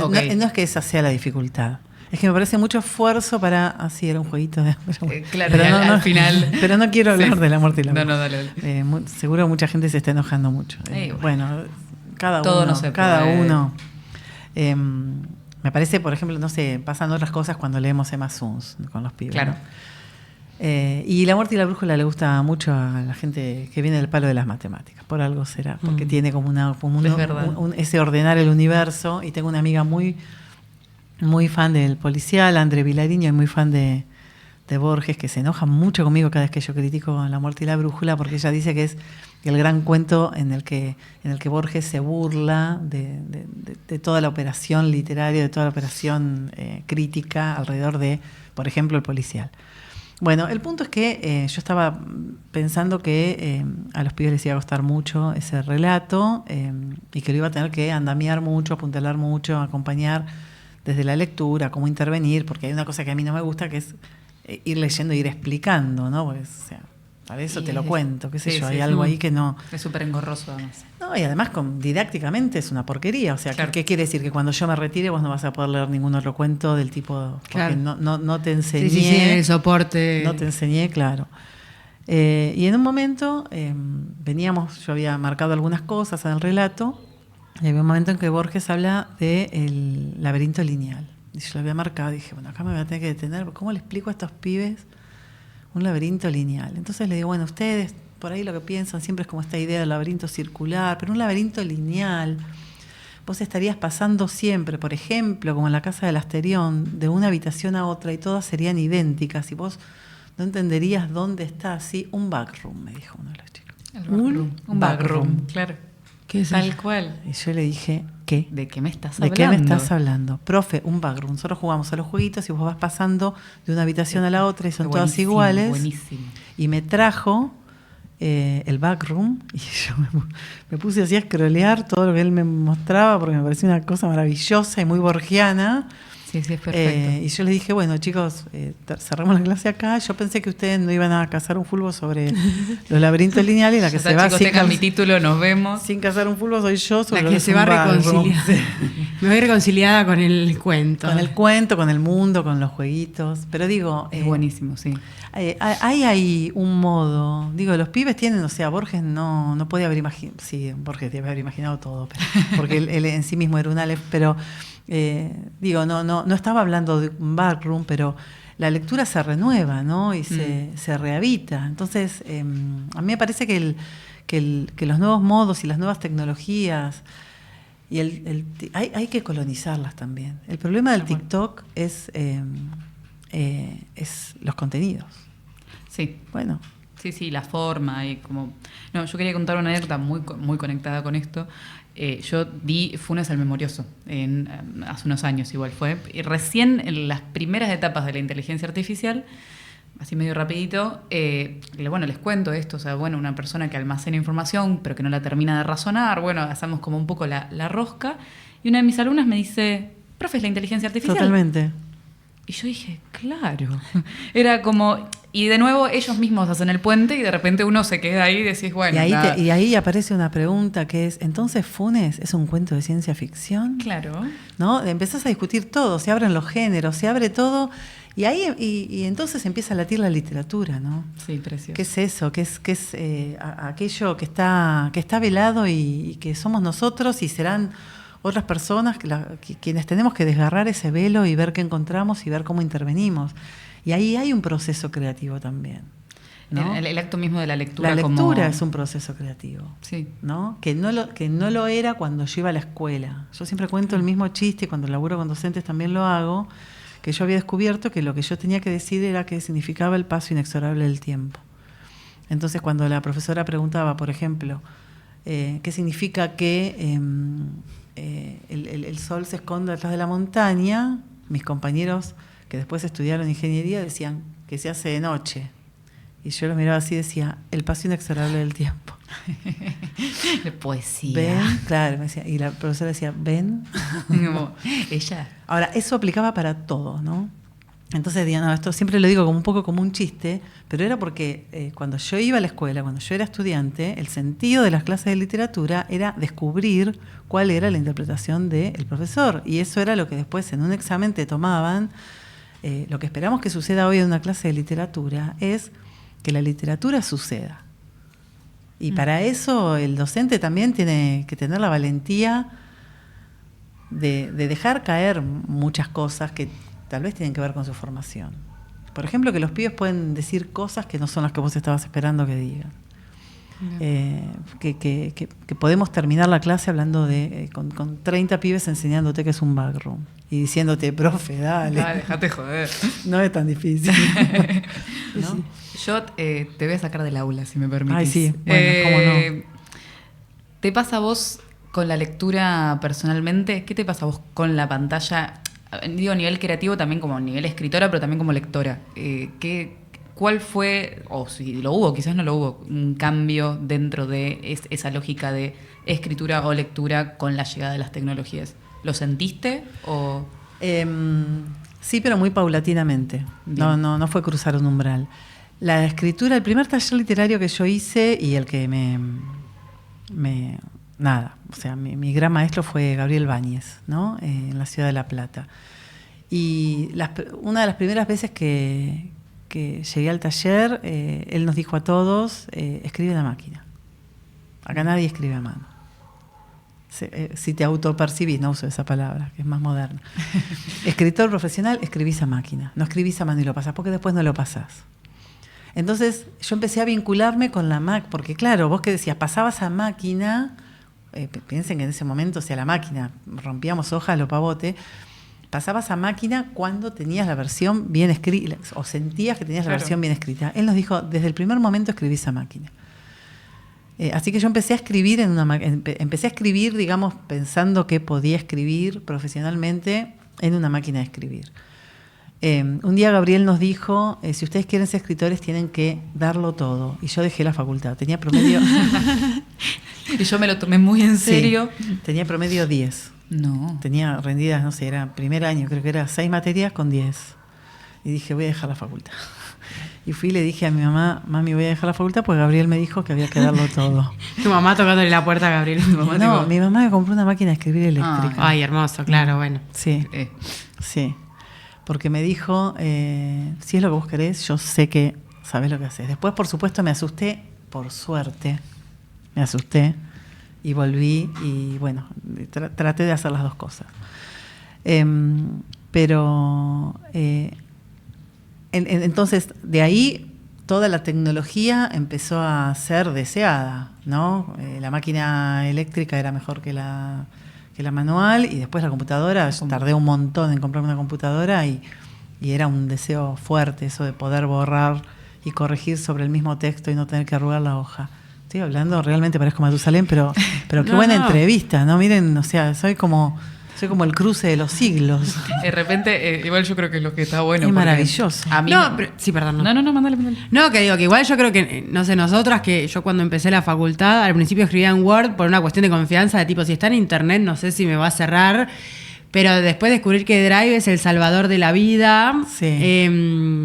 que esa sea la dificultad. Es que me parece mucho esfuerzo para... Así era un jueguito de... Claro, pero al final... Pero no quiero hablar de La muerte y la brújula. No, dale. Seguro mucha gente se está enojando mucho. Bueno, cada todo uno. No se cada puede. uno. Me parece, por ejemplo, no sé, pasan otras cosas cuando leemos Emma Suns con los pibes. Claro. ¿No? Y La muerte y la brújula le gusta mucho a la gente que viene del palo de las matemáticas. Por algo será. Porque tiene como ese ordenar el universo. Y tengo una amiga muy fan del policial, André Vilariño, y muy fan de Borges, que se enoja mucho conmigo cada vez que yo critico La muerte y la brújula, porque ella dice que es el gran cuento en el que Borges se burla de toda la operación literaria, de toda la operación crítica alrededor de, por ejemplo, el policial. Bueno, el punto es que yo estaba pensando que a los pibes les iba a costar mucho ese relato y que lo iba a tener que andamiar mucho, apuntalar mucho, acompañar desde la lectura, cómo intervenir, porque hay una cosa que a mí no me gusta, que es ir leyendo e ir explicando, ¿no? Porque, o sea, para eso sí, te lo cuento, qué sé yo, sí, hay algo ahí que no... Es súper engorroso, además. No, y además didácticamente es una porquería, o sea, claro. ¿Qué quiere decir? Que cuando yo me retire vos no vas a poder leer ningún otro cuento del tipo... Porque no te enseñé... Sí, el soporte... No te enseñé, claro. Y en un momento yo había marcado algunas cosas en el relato. Y había un momento en que Borges habla del laberinto lineal. Y yo lo había marcado y dije, bueno, acá me voy a tener que detener. ¿Cómo le explico a estos pibes un laberinto lineal? Entonces le digo, bueno, ustedes por ahí lo que piensan siempre es como esta idea del laberinto circular, pero un laberinto lineal, vos estarías pasando siempre, por ejemplo, como en la casa del Asterión, de una habitación a otra y todas serían idénticas y vos no entenderías dónde está así un backroom, me dijo uno de los chicos. Un backroom, claro. ¿Qué es Tal eso? Cual. Y yo le dije, ¿qué? ¿De qué me estás hablando? ¿De qué me estás hablando? Profe, un backroom. Nosotros jugamos a los jueguitos y vos vas pasando de una habitación a la otra y son todas iguales. Buenísimo. Y me trajo el backroom, y yo me puse así a scrollear todo lo que él me mostraba porque me parecía una cosa maravillosa y muy borgiana. Sí, es perfecto. Y yo les dije, bueno, chicos, cerramos la clase acá. Yo pensé que ustedes no iban a cazar un fulbo sobre los laberintos lineales, y la que se va chicos, tengan mi título, nos vemos. sin cazar un fulbo soy yo, sobre La que se va a reconciliar. Me voy reconciliada con el cuento. Con el cuento, con el mundo, con los jueguitos. Pero digo... Es buenísimo, sí. Hay ahí un modo... Digo, los pibes tienen... O sea, Borges no podía haber imaginado... Sí, Borges debe haber imaginado todo, porque él en sí mismo era un Aleph, pero... digo, no estaba hablando de un backroom, pero la lectura se renueva, ¿no? Y se rehabita. Entonces, a mí me parece que los nuevos modos y las nuevas tecnologías, y hay que colonizarlas también. El problema del TikTok es los contenidos. Sí. Bueno. Sí, la forma y como... No, yo quería contar una anécdota muy conectada con esto. Yo di Funes al Memorioso hace unos años, igual fue. Y recién en las primeras etapas de la inteligencia artificial, así medio rapidito, les cuento esto. O sea, bueno, una persona que almacena información, pero que no la termina de razonar. Bueno, hacemos como un poco la rosca. Y una de mis alumnas me dice, profe, ¿es la inteligencia artificial? Totalmente. Y yo dije, claro. Era como... Y de nuevo ellos mismos hacen el puente y de repente uno se queda ahí y decís, bueno... Y ahí aparece una pregunta que es, ¿entonces Funes es un cuento de ciencia ficción? Claro. ¿No? Empezás a discutir todo, se abren los géneros, se abre todo, y ahí y entonces empieza a latir la literatura, ¿no? Sí, precioso. ¿Qué es eso? ¿Qué es aquello que está velado y que somos nosotros y serán otras personas quienes tenemos que desgarrar ese velo y ver qué encontramos y ver cómo intervenimos? Y ahí hay un proceso creativo también, ¿no? El acto mismo de la lectura. La lectura es un proceso creativo, sí, ¿no? Que no lo era cuando yo iba a la escuela. Yo siempre cuento el mismo chiste, y cuando laburo con docentes también lo hago, que yo había descubierto que lo que yo tenía que decir era qué significaba el paso inexorable del tiempo. Entonces, cuando la profesora preguntaba, por ejemplo, qué significa que el sol se esconde atrás de la montaña, mis compañeros que después estudiaron ingeniería decían que se hace de noche. Y yo los miraba así y decía, el paso inexorable del tiempo. Poesía. ¿Ven? Claro, me decía, y la profesora decía, ¿ven? Como, ella. Ahora, eso aplicaba para todo, ¿no? Entonces, no, esto siempre lo digo como un poco como un chiste, pero era porque cuando yo iba a la escuela, cuando yo era estudiante, el sentido de las clases de literatura era descubrir cuál era la interpretación del profesor. Y eso era lo que después en un examen te tomaban. Lo que esperamos que suceda hoy en una clase de literatura es que la literatura suceda. Y para eso el docente también tiene que tener la valentía de dejar caer muchas cosas que tal vez tienen que ver con su formación. Por ejemplo, que los pibes pueden decir cosas que no son las que vos estabas esperando que digan. Que podemos terminar la clase hablando con 30 pibes enseñándote que es un backroom y diciéndote, profe, dale. Dejate joder. No es tan difícil. ¿No? Sí. Yo te voy a sacar del aula, si me permitís. Ay, sí, bueno, cómo no. ¿Te pasa a vos con la lectura personalmente? ¿Qué te pasa a vos con la pantalla? Digo, a nivel creativo, también como a nivel escritora, pero también como lectora. ¿Cuál fue, o si lo hubo, quizás no lo hubo, un cambio dentro de esa lógica de escritura o lectura con la llegada de las tecnologías? ¿Lo sentiste o...? Sí, pero muy paulatinamente. No fue cruzar un umbral. La escritura, el primer taller literario que yo hice y el que mi gran maestro fue Gabriel Báñez, ¿no? En la ciudad de La Plata. Y una de las primeras veces que llegué al taller, él nos dijo a todos, escribe a máquina. Acá nadie escribe a mano. Si te autopercibís, no uso esa palabra, que es más moderna. Escritor profesional, escribís a máquina. No escribís a mano y lo pasás, porque después no lo pasás. Entonces yo empecé a vincularme con la Mac, porque claro, vos que decías, pasabas a máquina, piensen que en ese momento, si a la máquina rompíamos hojas, lo pavote, pasabas a máquina cuando tenías la versión bien escrita, o sentías que tenías la versión bien escrita. Él nos dijo, desde el primer momento escribís a máquina. Así que yo empecé a escribir empecé a escribir, digamos, pensando que podía escribir profesionalmente en una máquina de escribir. Un día Gabriel nos dijo, si ustedes quieren ser escritores tienen que darlo todo. Y yo dejé la facultad. Tenía promedio... Y yo me lo tomé muy en serio. Sí, tenía promedio 10. No. Tenía rendidas, no sé, era primer año, creo que era 6 materias con 10. Y dije, voy a dejar la facultad. Y fui y le dije a mi mamá, mami, voy a dejar la facultad porque Gabriel me dijo que había que darlo todo. Tu mamá tocándole la puerta a Gabriel. No, mi mamá me compró una máquina de escribir eléctrica. Ay, hermoso, claro, bueno. Sí, sí. Porque me dijo, si es lo que vos querés, yo sé que sabés lo que haces. Después, por supuesto, me asusté, por suerte, me asusté y volví y, bueno, traté de hacer las dos cosas. Pero... entonces, de ahí toda la tecnología empezó a ser deseada, ¿no? La máquina eléctrica era mejor que la manual y después la computadora. Yo tardé un montón en comprarme una computadora y era un deseo fuerte eso de poder borrar y corregir sobre el mismo texto y no tener que arrugar la hoja. Estoy hablando, realmente parezco Matusalén, pero qué buena entrevista, ¿no? Miren, o sea, soy como el cruce de los siglos. De repente, igual yo creo que es lo que está bueno. Es maravilloso. A mí sí, perdón. No, mándale. No, que digo, que igual yo creo que, no sé, nosotras, que yo cuando empecé la facultad, al principio escribía en Word por una cuestión de confianza, de tipo, si está en internet, no sé si me va a cerrar. Pero después descubrir que Drive es el salvador de la vida. Sí.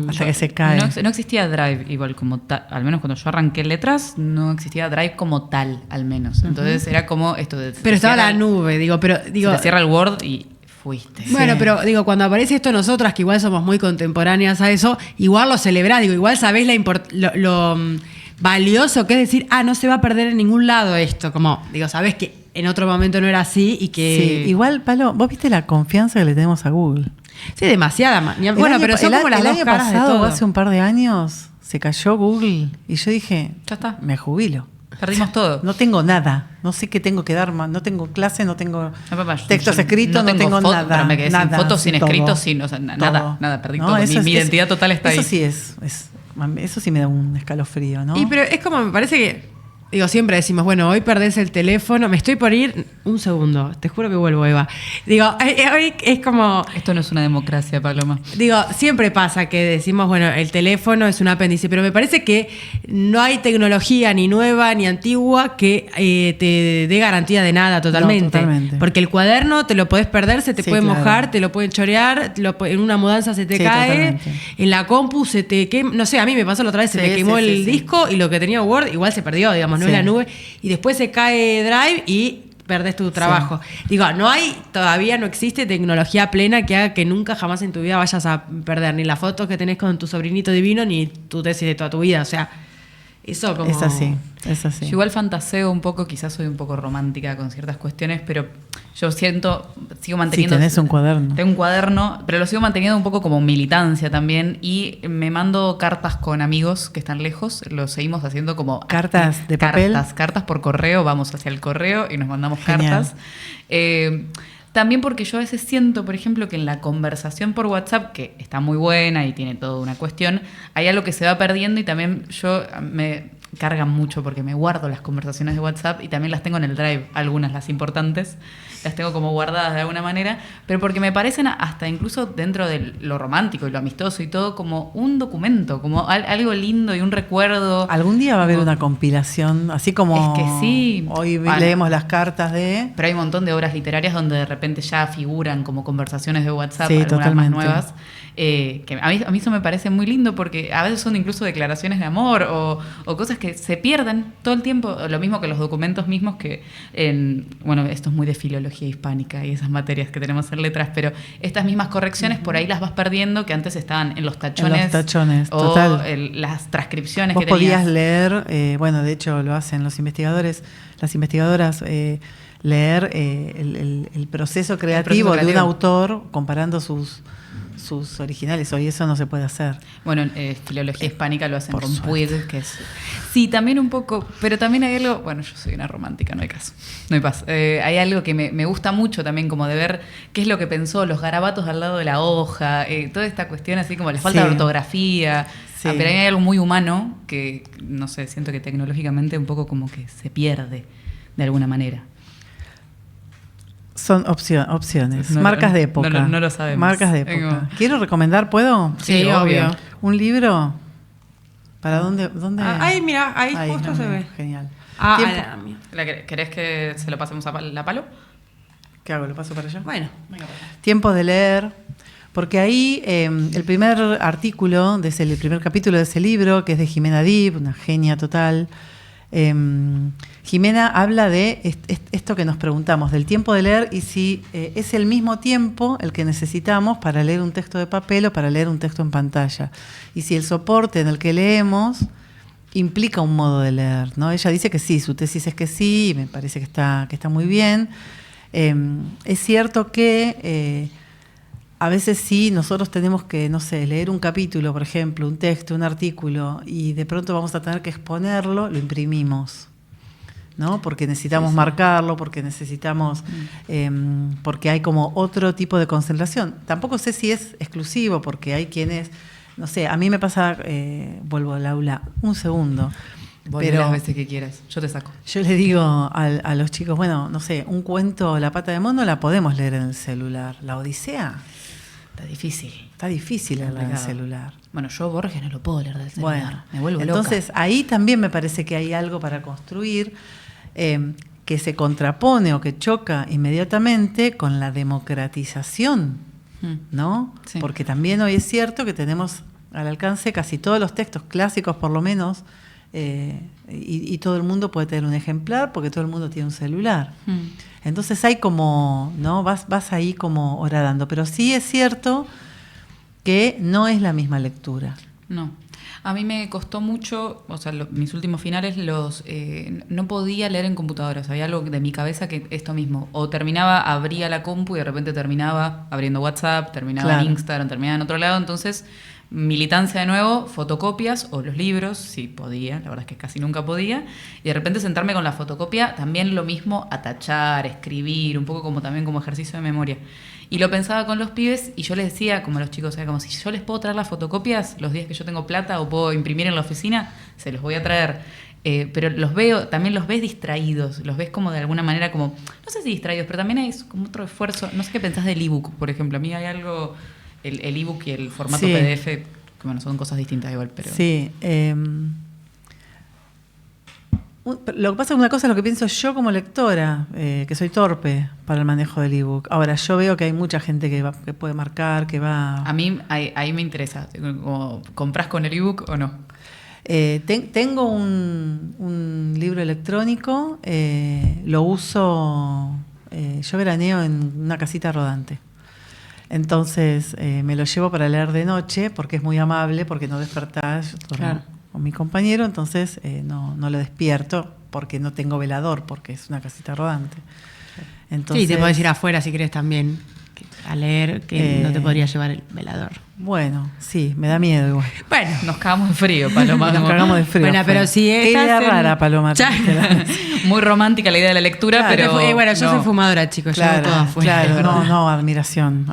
Hasta que se cae. No existía Drive igual como tal. Al menos cuando yo arranqué letras, no existía Drive como tal, al menos. Entonces era como esto de... Pero estaba la nube, digo. Se te cierra el Word y fuiste. Bueno, pero digo, cuando aparece esto nosotras, que igual somos muy contemporáneas a eso, igual lo celebrás. Digo, igual sabés lo valioso que es decir, no se va a perder en ningún lado esto. Como, digo, sabés que en otro momento no era así y que... Sí, igual, Palo, vos viste la confianza que le tenemos a Google. Sí, demasiada. Bueno, pero son como las dos caras de todo. Hace un par de años se cayó Google y yo dije, ya está, me jubilo. Perdimos todo. No tengo nada. No sé qué tengo que dar más. No tengo clase, no tengo textos escritos, no tengo nada. Pero me quedé nada, sin fotos, sin todo, escritos, sin... O sea, nada, perdí todo. Mi identidad total está ahí. Eso sí eso sí me da un escalofrío, ¿no? Y pero es como, me parece que... Digo, siempre decimos, bueno, hoy perdés el teléfono, me estoy por ir, un segundo, te juro que vuelvo, Eva. Digo, hoy es como... Esto no es una democracia, Paloma. Digo, siempre pasa que decimos, bueno, el teléfono es un apéndice, pero me parece que no hay tecnología ni nueva ni antigua que te dé garantía de nada totalmente. No, totalmente. Porque el cuaderno te lo podés perder, se te puede mojar, te lo pueden chorear, en una mudanza se te cae, totalmente. En la compu se te quema, no sé, a mí me pasó la otra vez, se me quemó el disco y lo que tenía Word igual se perdió, digamos. No en la nube, y después se cae Drive y perdés tu trabajo. Sí. Digo, todavía no existe tecnología plena que haga que nunca jamás en tu vida vayas a perder ni las fotos que tenés con tu sobrinito divino, ni tu tesis de toda tu vida. O sea, eso como... Es así. Yo igual fantaseo un poco, quizás soy un poco romántica con ciertas cuestiones, pero yo sigo manteniendo... Sí, tenés un cuaderno. Tengo un cuaderno, pero lo sigo manteniendo un poco como militancia también, y me mando cartas con amigos que están lejos, lo seguimos haciendo como... ¿Cartas de papel? Cartas por correo, vamos hacia el correo y nos mandamos Genial. Cartas. También porque yo a veces siento, por ejemplo, que en la conversación por WhatsApp, que está muy buena y tiene toda una cuestión, hay algo que se va perdiendo y también me cargan mucho porque me guardo las conversaciones de WhatsApp y también las tengo en el Drive, algunas, las importantes, las tengo como guardadas de alguna manera, pero porque me parecen hasta incluso dentro de lo romántico y lo amistoso y todo como un documento, como algo lindo y un recuerdo. Algún día va a haber una compilación, así como es que sí. Hoy leemos las cartas de... Pero hay un montón de obras literarias donde de repente ya figuran como conversaciones de WhatsApp, sí, algunas totalmente. más nuevas. Que a mí eso me parece muy lindo porque a veces son incluso declaraciones de amor o cosas que se pierden todo el tiempo, lo mismo que los documentos mismos que, bueno, esto es muy de filología hispánica y esas materias que tenemos en letras, pero estas mismas correcciones por ahí las vas perdiendo que antes estaban en los tachones. En los tachones, o total. las transcripciones Vos que tenías. podías leer, bueno, de hecho lo hacen los investigadores, las investigadoras, leer el proceso creativo de un autor comparando sus originales. Hoy eso no se puede hacer. Bueno, filología hispánica lo hacen por con suerte. Puig, que es... Sí, también un poco, pero también hay algo... Bueno, yo soy una romántica, no hay caso. No hay paz. Hay algo que me gusta mucho también, como de ver qué es lo que pensó, los garabatos al lado de la hoja, toda esta cuestión así como la falta de ortografía. Sí. Pero hay algo muy humano que, no sé, siento que tecnológicamente un poco como que se pierde de alguna manera. Son opciones, No, marcas de época. No lo sabemos. Marcas de época. Vengo. ¿Quiero recomendar? ¿Puedo? Sí, obvio. ¿Un libro? ¿Para dónde? Ahí, mira, ahí justo no, se mira, ve. Genial. Tiempo. ¿Querés que se lo pasemos a la Palo? ¿Qué hago? ¿Lo paso para allá? Bueno, Tiempo de leer. Porque ahí el primer artículo, el primer capítulo de ese libro, que es de Jimena Dib, una genia total, Jimena habla de esto que nos preguntamos, del tiempo de leer y si es el mismo tiempo el que necesitamos para leer un texto de papel o para leer un texto en pantalla. Y si el soporte en el que leemos implica un modo de leer, ¿no? Ella dice que sí, su tesis es que sí, y me parece que está muy bien. Es cierto que a veces sí, nosotros tenemos que, no sé, leer un capítulo, por ejemplo, un texto, un artículo, y de pronto vamos a tener que exponerlo, lo imprimimos, ¿no? Porque necesitamos marcarlo, porque necesitamos, porque hay como otro tipo de concentración. Tampoco sé si es exclusivo, porque hay quienes, no sé, a mí me pasa, vuelvo al aula, un segundo. Volvé Pero las veces que quieras, yo te saco. yo le digo a los chicos, bueno, no sé, un cuento, La pata de mono, la podemos leer en el celular. La Odisea, Está difícil leerla en el Complicado. celular. Bueno, yo Borges no lo puedo leer del celular. Bueno, me vuelvo entonces loca. ahí también me parece que hay algo para construir que se contrapone o que choca inmediatamente con la democratización, ¿no? Sí. Porque también hoy es cierto que tenemos al alcance casi todos los textos clásicos, por lo menos, y todo el mundo puede tener un ejemplar porque todo el mundo tiene un celular. Entonces hay como, ¿no? Vas ahí como horadando. Pero sí es cierto que no es la misma lectura. No. A mí me costó mucho, o sea, mis últimos finales no podía leer en computadora. O sea, había algo de mi cabeza que esto mismo. O abría la compu y de repente terminaba abriendo WhatsApp, terminaba en Instagram, terminaba en otro lado. Entonces, militancia de nuevo, fotocopias o los libros, sí podía, la verdad es que casi nunca podía. Y de repente sentarme con la fotocopia, también lo mismo, atachar, escribir, un poco como también como ejercicio de memoria. Y lo pensaba con los pibes y yo les decía, como a los chicos, como si yo les puedo traer las fotocopias los días que yo tengo plata o puedo imprimir en la oficina, se los voy a traer. Pero también los ves distraídos, los ves como de alguna manera como, no sé si distraídos, pero también hay como otro esfuerzo. No sé qué pensás del ebook, por ejemplo. A mí hay algo, el ebook y el formato PDF, que bueno, son cosas distintas igual, pero... Sí. Lo que pasa es una cosa es lo que pienso yo como lectora, que soy torpe para el manejo del ebook. Ahora, yo veo que hay mucha gente que puede marcar, que va... A mí ahí me interesa, ¿comprás con el ebook o no? Tengo un libro electrónico, lo uso, yo veraneo en una casita rodante. Entonces me lo llevo para leer de noche porque es muy amable, porque no despertás con mi compañero, entonces no lo despierto porque no tengo velador, porque es una casita rodante. Entonces, sí, te podés ir afuera si querés también a leer, que no te podría llevar el velador. Bueno, sí, me da miedo igual. Bueno, Nos cagamos de frío, Paloma. Nos cagamos de frío. Bueno, pero si qué idea rara, Paloma. Muy romántica la idea de la lectura, Claro, pero... bueno, yo soy fumadora, chicos, yo hago todo afuera. Claro, no, admiración.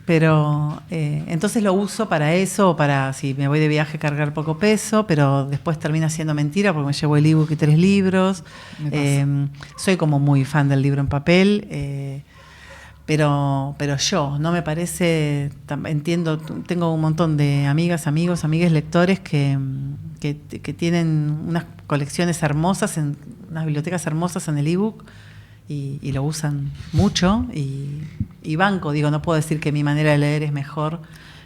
Pero entonces lo uso para eso, para si me voy de viaje cargar poco peso, pero después termina siendo mentira porque me llevo el ebook y 3 libros. Soy como muy fan del libro en papel, pero yo no me parece, entiendo, tengo un montón de amigas, amigos, amigues lectores que tienen unas colecciones hermosas, unas bibliotecas hermosas en el ebook. Y lo usan mucho y banco, digo, no puedo decir que mi manera de leer es mejor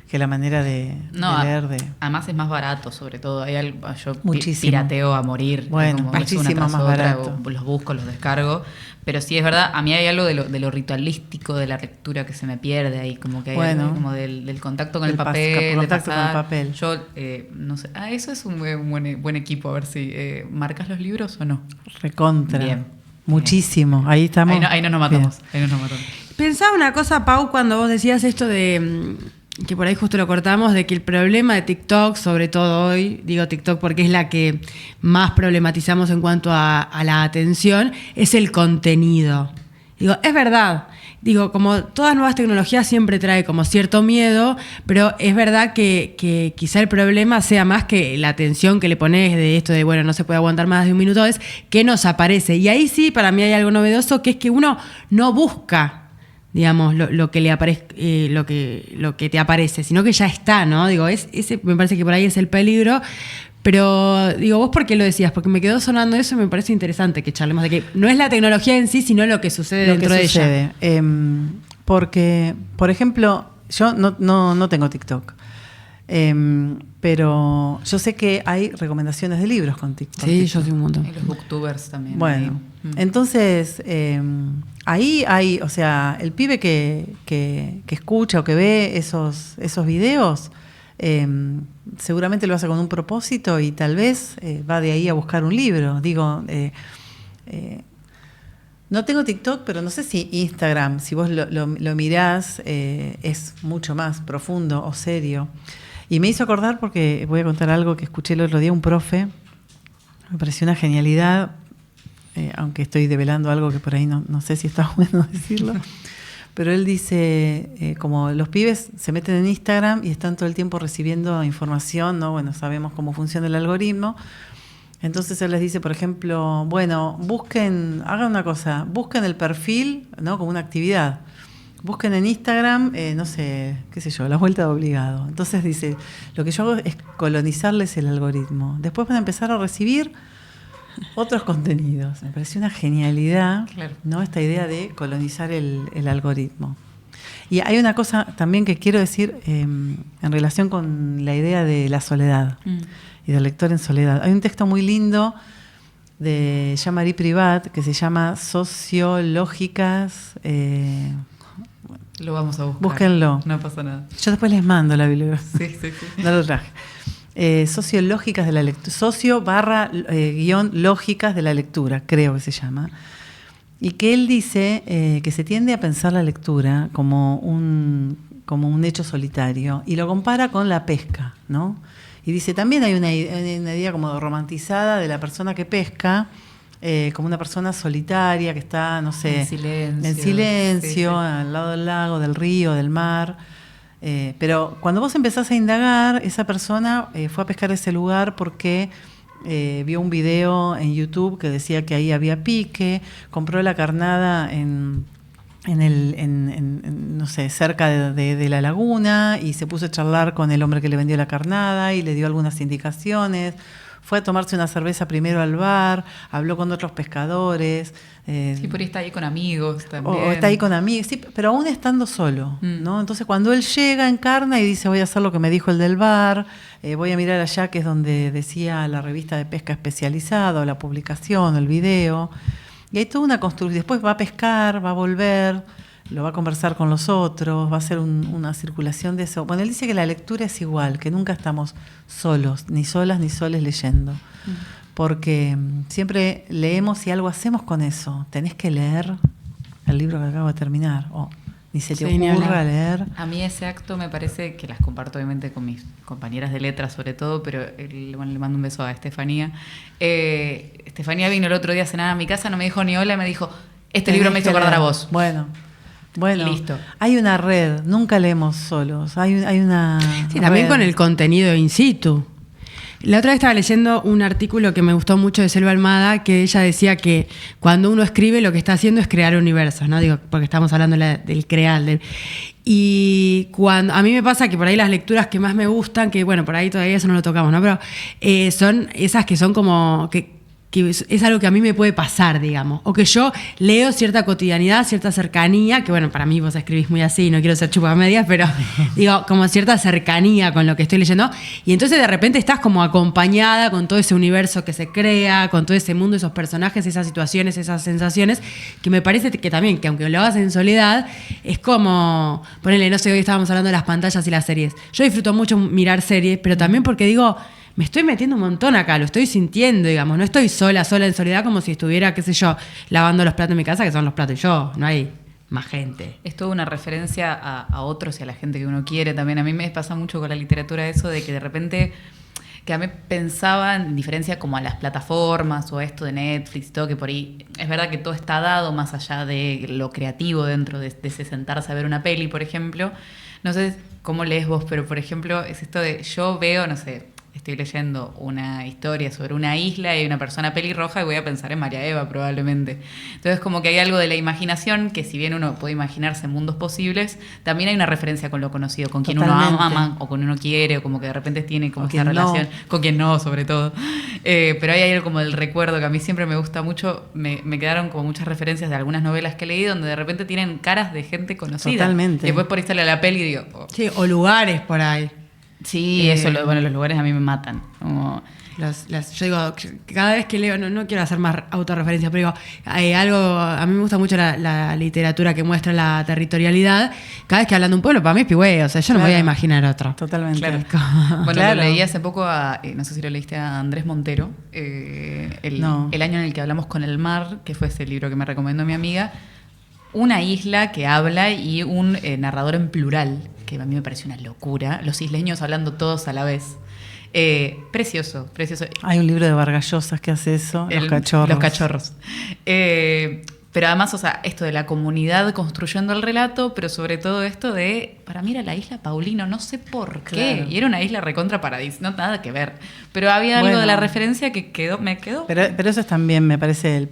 que la manera de leer de... Además es más barato, sobre todo. Hay algo, yo Muchísimo. pirateo a morir. Bueno, como es muchísimo una tras más otra, barato. los busco, los descargo. Pero sí es verdad, a mí hay algo de lo ritualístico de la lectura que se me pierde ahí, como que hay algo como del contacto con el papel. Contacto con el papel. Yo, no sé, eso es un buen equipo, a ver si marcas los libros o no. Recontra. Bien. Muchísimo. Ahí estamos. Ahí no nos matamos. Ahí no nos matamos. Pensaba una cosa, Pau, cuando vos decías esto de que por ahí justo lo cortamos, de que el problema de TikTok, sobre todo hoy, digo TikTok porque es la que más problematizamos en cuanto a la atención, es el contenido. Digo, es verdad. digo, como todas nuevas tecnologías siempre trae como cierto miedo, pero es verdad que quizá el problema sea más que la atención que le pones de esto de, bueno, no se puede aguantar más de un minuto, es que nos aparece. Y ahí sí, para mí hay algo novedoso, que es que uno no busca, digamos, lo que le aparece, lo que te aparece, sino que ya está, ¿no? Digo, ese me parece que por ahí es el peligro. Pero, digo, ¿vos por qué lo decías? Porque me quedó sonando eso y me parece interesante que charlemos de que no es la tecnología en sí, sino lo que sucede dentro de ella. Porque, por ejemplo, yo no tengo TikTok, pero yo sé que hay recomendaciones de libros con TikTok. Sí, yo sé un montón. Y los booktubers también. Bueno, entonces, ahí hay, o sea, el pibe que escucha o que ve esos videos, seguramente lo hace con un propósito y tal vez va de ahí a buscar un libro. Digo, no tengo TikTok, pero no sé si Instagram, si vos lo mirás, es mucho más profundo o serio. Y me hizo acordar, porque voy a contar algo que escuché el otro día, un profe, me pareció una genialidad, aunque estoy develando algo que por ahí no sé si está bueno decirlo. Pero él dice, como los pibes se meten en Instagram y están todo el tiempo recibiendo información, ¿no? Bueno, sabemos cómo funciona el algoritmo. Entonces él les dice, por ejemplo, bueno, hagan una cosa, busquen el perfil, ¿no? Como una actividad. Busquen en Instagram, no sé, qué sé yo, la vuelta de obligado. Entonces dice, lo que yo hago es colonizarles el algoritmo. Después van a empezar a recibir otros contenidos. Me pareció una genialidad, claro, ¿no? Esta idea de colonizar el algoritmo. Y hay una cosa también que quiero decir en relación con la idea de la soledad y del lector en soledad. Hay un texto muy lindo de Jean-Marie Privat que se llama Sociológicas. Lo vamos a buscar. Búsquenlo. No pasa nada. Yo después les mando la bibliografía. Sí. No lo traje. Sociológicas de la lectura, socio/lógicas de la lectura, creo que se llama, y que él dice que se tiende a pensar la lectura como un hecho solitario, y lo compara con la pesca, ¿no? Y dice, también hay una idea como romantizada de la persona que pesca, como una persona solitaria que está, no sé, en silencio, sí. Al lado del lago, del río, del mar. Pero cuando vos empezás a indagar, esa persona fue a pescar ese lugar porque vio un video en YouTube que decía que ahí había pique, compró la carnada no sé, cerca de la laguna, y se puso a charlar con el hombre que le vendió la carnada y le dio algunas indicaciones. Fue a tomarse una cerveza primero al bar, habló con otros pescadores. Sí, por ahí está ahí con amigos también. O está ahí con amigos, sí, pero aún estando solo, ¿no? Entonces cuando él llega, encarna y dice, voy a hacer lo que me dijo el del bar, voy a mirar allá, que es donde decía la revista de pesca especializada, o la publicación, o el video. Y hay toda una construcción. Después va a pescar, va a volver, lo va a conversar con los otros, va a hacer una circulación de eso. Bueno, él dice que la lectura es igual, que nunca estamos solos, ni solas ni soles leyendo. Porque siempre leemos y algo hacemos con eso. Tenés que leer el libro que acabo de terminar, o ni se te ocurra leer. A mí ese acto me parece que las comparto obviamente con mis compañeras de letras sobre todo, pero le mando un beso a Estefanía. Estefanía vino el otro día a cenar a mi casa, no me dijo ni hola, me dijo, este libro me hizo acordar a vos. Bueno, listo. Hay una red, nunca leemos solos. Hay una sí, también red. Con el contenido in situ. La otra vez estaba leyendo un artículo que me gustó mucho de Selva Almada, que ella decía que cuando uno escribe lo que está haciendo es crear universos, ¿no? Digo, porque estamos hablando del crear. Y cuando a mí me pasa que por ahí las lecturas que más me gustan, que bueno, por ahí todavía eso no lo tocamos, ¿no? Pero son esas que son como que es algo que a mí me puede pasar, digamos, o que yo leo cierta cotidianidad, cierta cercanía, que bueno, para mí vos escribís muy así, no quiero ser chupamedias, pero digo, como cierta cercanía con lo que estoy leyendo, y entonces de repente estás como acompañada con todo ese universo que se crea, con todo ese mundo, esos personajes, esas situaciones, esas sensaciones, que me parece que también, que aunque lo hagas en soledad, es como, ponele, no sé, hoy estábamos hablando de las pantallas y las series, yo disfruto mucho mirar series, pero también porque digo, me estoy metiendo un montón acá, lo estoy sintiendo, digamos, no estoy sola en soledad como si estuviera, qué sé yo, lavando los platos en mi casa, que son los platos y yo, no hay más gente. Es toda una referencia a otros y a la gente que uno quiere también. A mí me pasa mucho con la literatura eso de que de repente que a mí pensaba, en diferencia como a las plataformas o a esto de Netflix y todo, que por ahí es verdad que todo está dado más allá de lo creativo dentro de ese sentarse a ver una peli, por ejemplo. No sé cómo lees vos, pero por ejemplo es esto de yo veo, no sé, estoy leyendo una historia sobre una isla y una persona pelirroja y voy a pensar en María Eva probablemente. Entonces como que hay algo de la imaginación que si bien uno puede imaginarse mundos posibles, también hay una referencia con lo conocido, con quien Totalmente. uno ama o con uno quiere, o como que de repente tiene como Con esa quien no. relación, con quien no sobre todo. Pero hay algo como del recuerdo que a mí siempre me gusta mucho, me quedaron como muchas referencias de algunas novelas que leí donde de repente tienen caras de gente conocida. Totalmente. Y después por ahí sale a la peli y digo... oh. Sí, o lugares por ahí. Sí, eso, bueno, los lugares a mí me matan. Como, Yo digo, cada vez que leo, no quiero hacer más autorreferencia, pero digo, a mí me gusta mucho la literatura que muestra la territorialidad. Cada vez que hablan de un pueblo, para mí es pigüe, o sea, yo no me voy a imaginar otro. Totalmente. claro. Bueno, Claro. lo leí hace poco no sé si lo leíste, a Andrés Montero, No. el año en el que hablamos con el mar, que fue ese libro que me recomendó mi amiga, una isla que habla y un narrador en plural, que a mí me pareció una locura, los isleños hablando todos a la vez. Precioso, precioso. Hay un libro de Vargas Llosa que hace eso, Los Cachorros. Los cachorros. Pero además, o sea, esto de la comunidad construyendo el relato, pero sobre todo esto de, para mí era la isla Paulino, no sé por qué. Claro. Y era una isla recontra paradis, no nada que ver. Pero había algo Bueno. de la referencia que me quedó. Pero eso es también, me parece,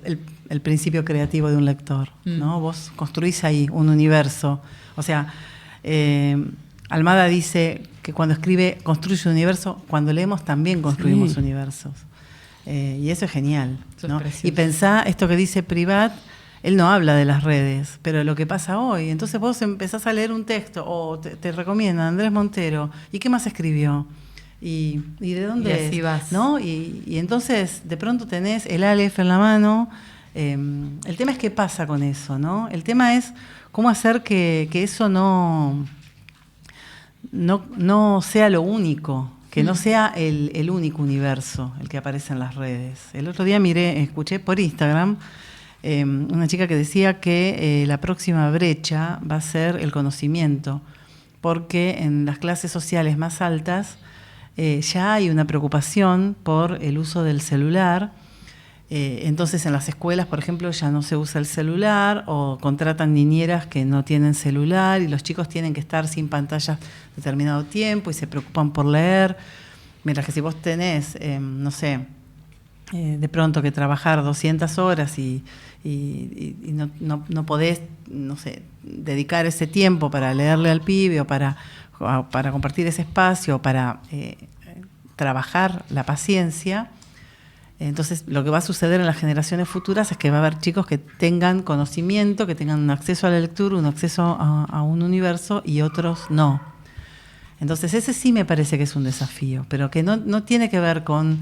el principio creativo de un lector, Mm. ¿no? Vos construís ahí un universo. O sea, Almada dice que cuando escribe construye un universo, cuando leemos también construimos Sí. universos. Y eso es genial, Eso es ¿no? precioso. Y pensá esto que dice Privat, él no habla de las redes, pero lo que pasa hoy. Entonces vos empezás a leer un texto, o te recomienda Andrés Montero, ¿y qué más escribió? ¿Y de dónde Y así es? vas. ¿No? Y entonces de pronto tenés el Aleph en la mano. El tema es qué pasa con eso, ¿no? El tema es cómo hacer que eso no sea lo único, que no sea el único universo el que aparece en las redes. El otro día escuché por Instagram una chica que decía que la próxima brecha va a ser el conocimiento, porque en las clases sociales más altas ya hay una preocupación por el uso del celular. Entonces en las escuelas, por ejemplo, ya no se usa el celular o contratan niñeras que no tienen celular y los chicos tienen que estar sin pantallas determinado tiempo y se preocupan por leer. Mientras que si vos tenés, no sé, de pronto que trabajar 200 horas y no podés, no sé, dedicar ese tiempo para leerle al pibe o para compartir ese espacio, para trabajar la paciencia. Entonces, lo que va a suceder en las generaciones futuras es que va a haber chicos que tengan conocimiento, que tengan un acceso a la lectura, un acceso a un universo y otros no. Entonces, ese sí me parece que es un desafío, pero que no tiene que ver con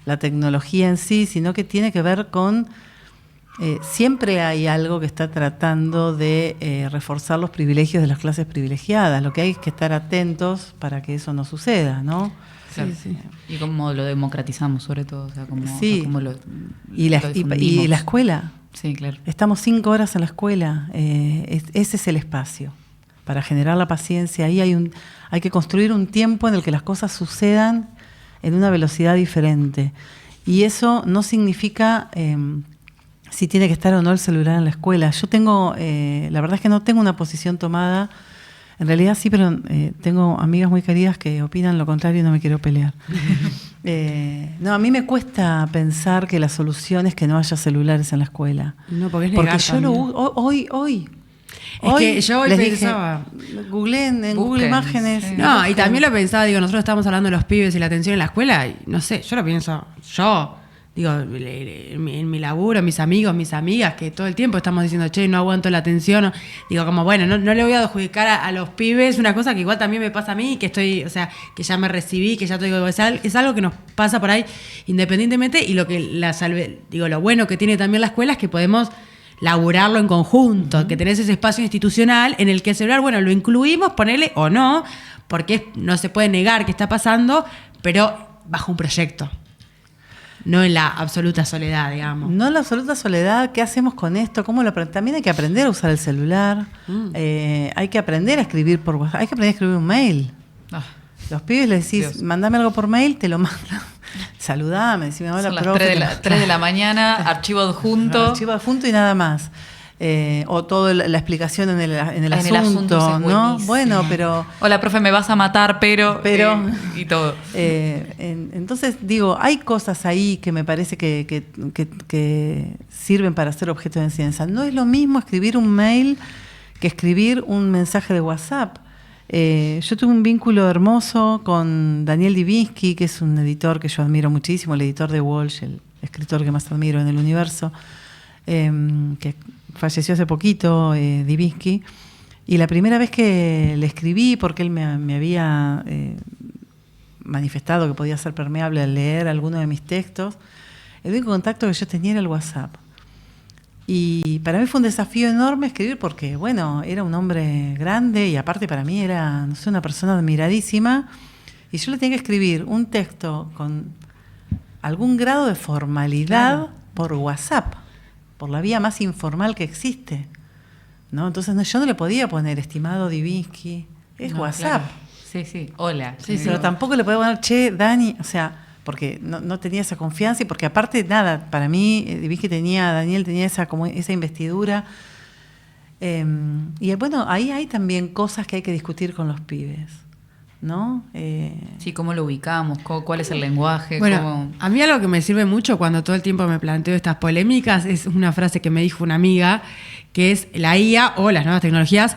la tecnología en sí, sino que tiene que ver con... siempre hay algo que está tratando de reforzar los privilegios de las clases privilegiadas. Lo que hay es que estar atentos para que eso no suceda, ¿no? Claro. Sí. Y cómo lo democratizamos, sobre todo. O sea, cómo, Sí. o sea, cómo lo Y la difundimos. escuela. Sí, claro. Estamos 5 horas en la escuela. Ese es el espacio para generar la paciencia. Ahí hay que construir un tiempo en el que las cosas sucedan en una velocidad diferente. Y eso no significa si tiene que estar o no el celular en la escuela. Yo tengo, la verdad es que no tengo una posición tomada. En realidad sí, pero tengo amigas muy queridas que opinan lo contrario y no me quiero pelear. No, a mí me cuesta pensar que la solución es que no haya celulares en la escuela. No, porque es Porque negar yo lo también. uso hoy. Es que yo hoy les pensaba- dije, googleé en Google Busquen, Imágenes. sí. No, y también lo pensaba, digo, nosotros estamos hablando de los pibes y la atención en la escuela, y no sé, yo lo pienso, en mi laburo, mis amigos, mis amigas, que todo el tiempo estamos diciendo, che, no aguanto la atención, digo, como, bueno, no le voy a adjudicar a los pibes una cosa que igual también me pasa a mí, que estoy, o sea, que ya me recibí, que ya es algo que nos pasa por ahí independientemente, y lo que lo bueno que tiene también la escuela es que podemos laburarlo en conjunto, que tenés ese espacio institucional en el que el celular, bueno, lo incluimos, ponele o no, porque no se puede negar que está pasando, pero bajo un proyecto, no en la absoluta soledad, digamos. No en la absoluta soledad, ¿qué hacemos con esto? También hay que aprender a usar el celular, hay que aprender a escribir por WhatsApp, hay que aprender a escribir un mail. Ah, Los pibes le decís, Dios. mandame algo por mail, te lo manda. Saludame, decime, hola, Son las profe. 3 de la mañana, archivo adjunto. Archivo adjunto y nada más. O toda la explicación en el asunto, ese es ¿no? buenísimo. Bueno, pero... Hola, profe, me vas a matar, pero y todo. Entonces, digo, hay cosas ahí que me parece que sirven para ser objeto de enseñanza. No es lo mismo escribir un mail que escribir un mensaje de WhatsApp. Yo tuve un vínculo hermoso con Daniel Divinsky, que es un editor que yo admiro muchísimo, el editor de Walsh, el escritor que más admiro en el universo, que falleció hace poquito, Divinsky. Y la primera vez que le escribí, porque él me había manifestado que podía ser permeable al leer alguno de mis textos, el único contacto que yo tenía era el WhatsApp. Y para mí fue un desafío enorme escribir porque, bueno, era un hombre grande y aparte para mí era, no sé, una persona admiradísima. Y yo le tenía que escribir un texto con algún grado de formalidad por WhatsApp, por la vía más informal que existe, ¿no? Entonces yo no le podía poner estimado Divinsky, es WhatsApp. Claro. Sí, hola. Sí, pero tampoco le podía poner, che, Dani, o sea, porque no tenía esa confianza y porque aparte, nada, para mí, Divinsky Daniel tenía esa investidura. Y bueno, ahí hay también cosas que hay que discutir con los pibes, ¿no? Sí, ¿cómo lo ubicamos? ¿Cuál es el lenguaje? Bueno, a mí algo que me sirve mucho cuando todo el tiempo me planteo estas polémicas es una frase que me dijo una amiga, que es la IA o las nuevas tecnologías,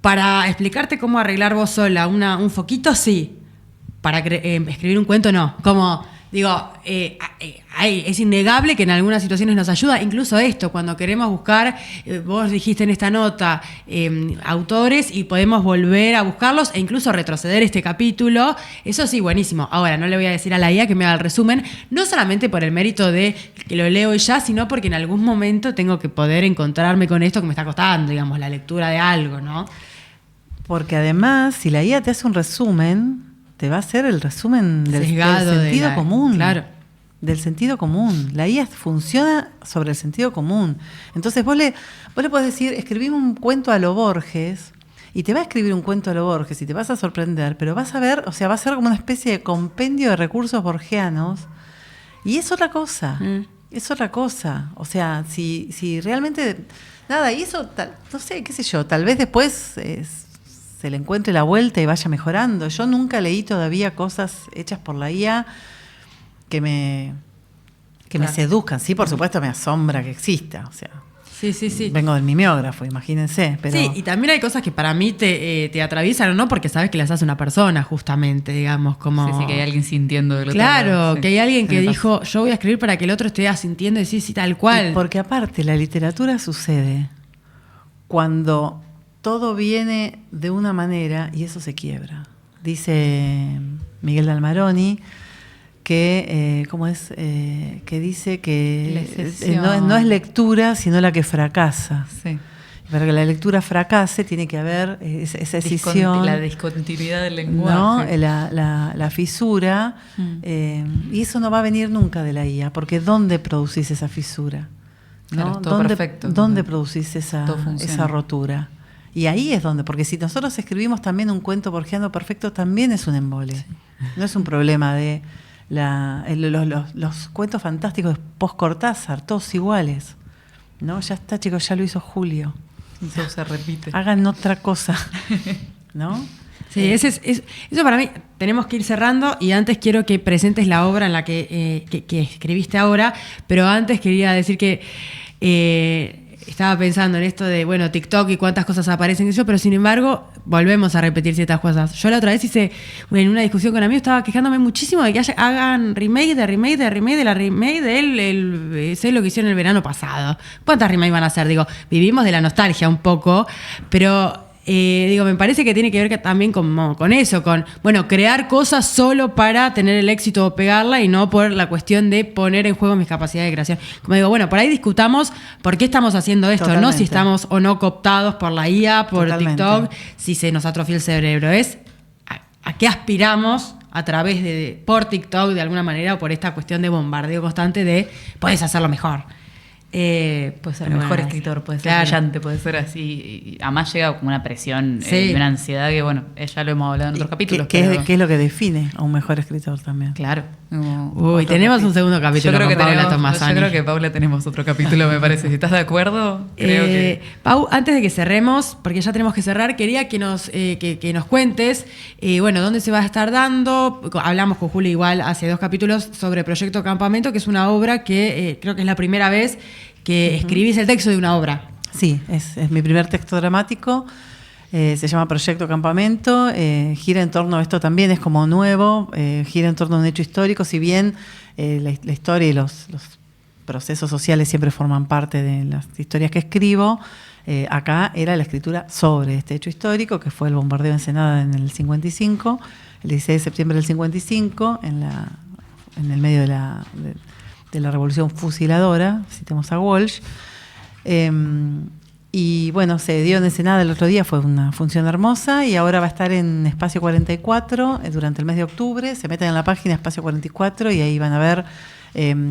para explicarte cómo arreglar vos sola un foquito, sí. Para escribir un cuento, no. Como, digo, es innegable que en algunas situaciones nos ayuda. Incluso esto, cuando queremos buscar, vos dijiste en esta nota, autores y podemos volver a buscarlos e incluso retroceder este capítulo. Eso sí, buenísimo. Ahora, no le voy a decir a la IA que me haga el resumen, no solamente por el mérito de que lo leo y ya, sino porque en algún momento tengo que poder encontrarme con esto que me está costando, digamos, la lectura de algo, ¿no? Porque además, si la IA te hace un resumen, te va a hacer el resumen del sentido común. Claro. Del sentido común. La IA funciona sobre el sentido común. Entonces vos le podés decir, escribime un cuento a lo Borges, y te va a escribir un cuento a lo Borges y te vas a sorprender, pero vas a ver, o sea, va a ser como una especie de compendio de recursos borgianos, y es otra cosa. Es otra cosa. O sea, si realmente... Nada, y eso, no sé, qué sé yo, tal vez después... se le encuentre la vuelta y vaya mejorando. Yo nunca leí todavía cosas hechas por la IA que me seduzcan. Sí, por supuesto me asombra que exista. O sea, Sí. vengo del mimeógrafo, imagínense. Pero... Sí, y también hay cosas que para mí te atraviesan o no, porque sabes que las hace una persona, justamente, digamos, como... Sí, que hay alguien sintiendo del otro Claro, lado, sí. que hay alguien que Me pasa. dijo, yo voy a escribir para que el otro esté asintiendo y decir sí, tal cual. Y porque aparte la literatura sucede cuando todo viene de una manera y eso se quiebra. Dice Miguel de Almaroni que, ¿cómo es? Que dice que no es lectura, sino la que fracasa. Sí. Para que la lectura fracase tiene que haber esa escisión. La discontinuidad del lenguaje. ¿No? La fisura. Y eso no va a venir nunca de la IA, porque ¿dónde producís esa fisura? ¿No? Claro, es todo perfecto. ¿Dónde producís Todo funciona. esa rotura? Y ahí es donde, porque si nosotros escribimos también un cuento borgiano perfecto, también es un embole. Sí. No es un problema de los cuentos fantásticos de post-Cortázar, todos iguales. ¿No? Ya está, chicos, ya lo hizo Julio. Eso se repite. Hagan otra cosa, ¿no? Sí, eso para mí, tenemos que ir cerrando y antes quiero que presentes la obra en la que escribiste ahora, pero antes quería decir que estaba pensando en esto de, bueno, TikTok y cuántas cosas aparecen y eso, pero sin embargo, volvemos a repetir ciertas cosas. Yo la otra vez hice, en una discusión con amigos, estaba quejándome muchísimo de que hagan remake de la remake del sé lo que hicieron el verano pasado. ¿Cuántas remakes van a hacer? Digo, vivimos de la nostalgia un poco, pero... me parece que tiene que ver también con eso, con, bueno, crear cosas solo para tener el éxito o pegarla y no por la cuestión de poner en juego mis capacidades de creación. Como digo, bueno, por ahí discutamos por qué estamos haciendo esto, Totalmente. no si estamos o no cooptados por la IA, por Totalmente. TikTok, si se nos atrofia el cerebro. Es a qué aspiramos a través por TikTok de alguna manera o por esta cuestión de bombardeo constante de puedes hacerlo mejor. Puede ser pero mejor bueno, escritor, puede ser claro. brillante, puede ser así. Y además llega como una presión Sí. y una ansiedad que, bueno, ya lo hemos hablado en otros capítulos. pero- ¿Qué es lo que define a un mejor escritor también? Claro. Uy, tenemos un segundo capítulo con Paula Tommasani. Yo creo que Paula tenemos otro capítulo, me parece. Si estás de acuerdo, creo que... Pau, antes de que cerremos, porque ya tenemos que cerrar, quería que nos cuentes, bueno, dónde se va a estar dando. Hablamos con Juli igual hace 2 capítulos sobre Proyecto Campamento, que es una obra que creo que es la primera vez que escribís el texto de una obra. Sí, es mi primer texto dramático. Se llama Proyecto Campamento. Gira en torno, esto también es como nuevo, gira en torno a un hecho histórico. Si bien la historia y los procesos sociales siempre forman parte de las historias que escribo, acá era la escritura sobre este hecho histórico, que fue el bombardeo de Ensenada en el 55, el 16 de septiembre del 55, en el medio de la revolución fusiladora, citemos a Walsh. Y bueno, se dio en Ensenada el otro día, fue una función hermosa, y ahora va a estar en Espacio 44 durante el mes de octubre. Se meten en la página Espacio 44 y ahí van a ver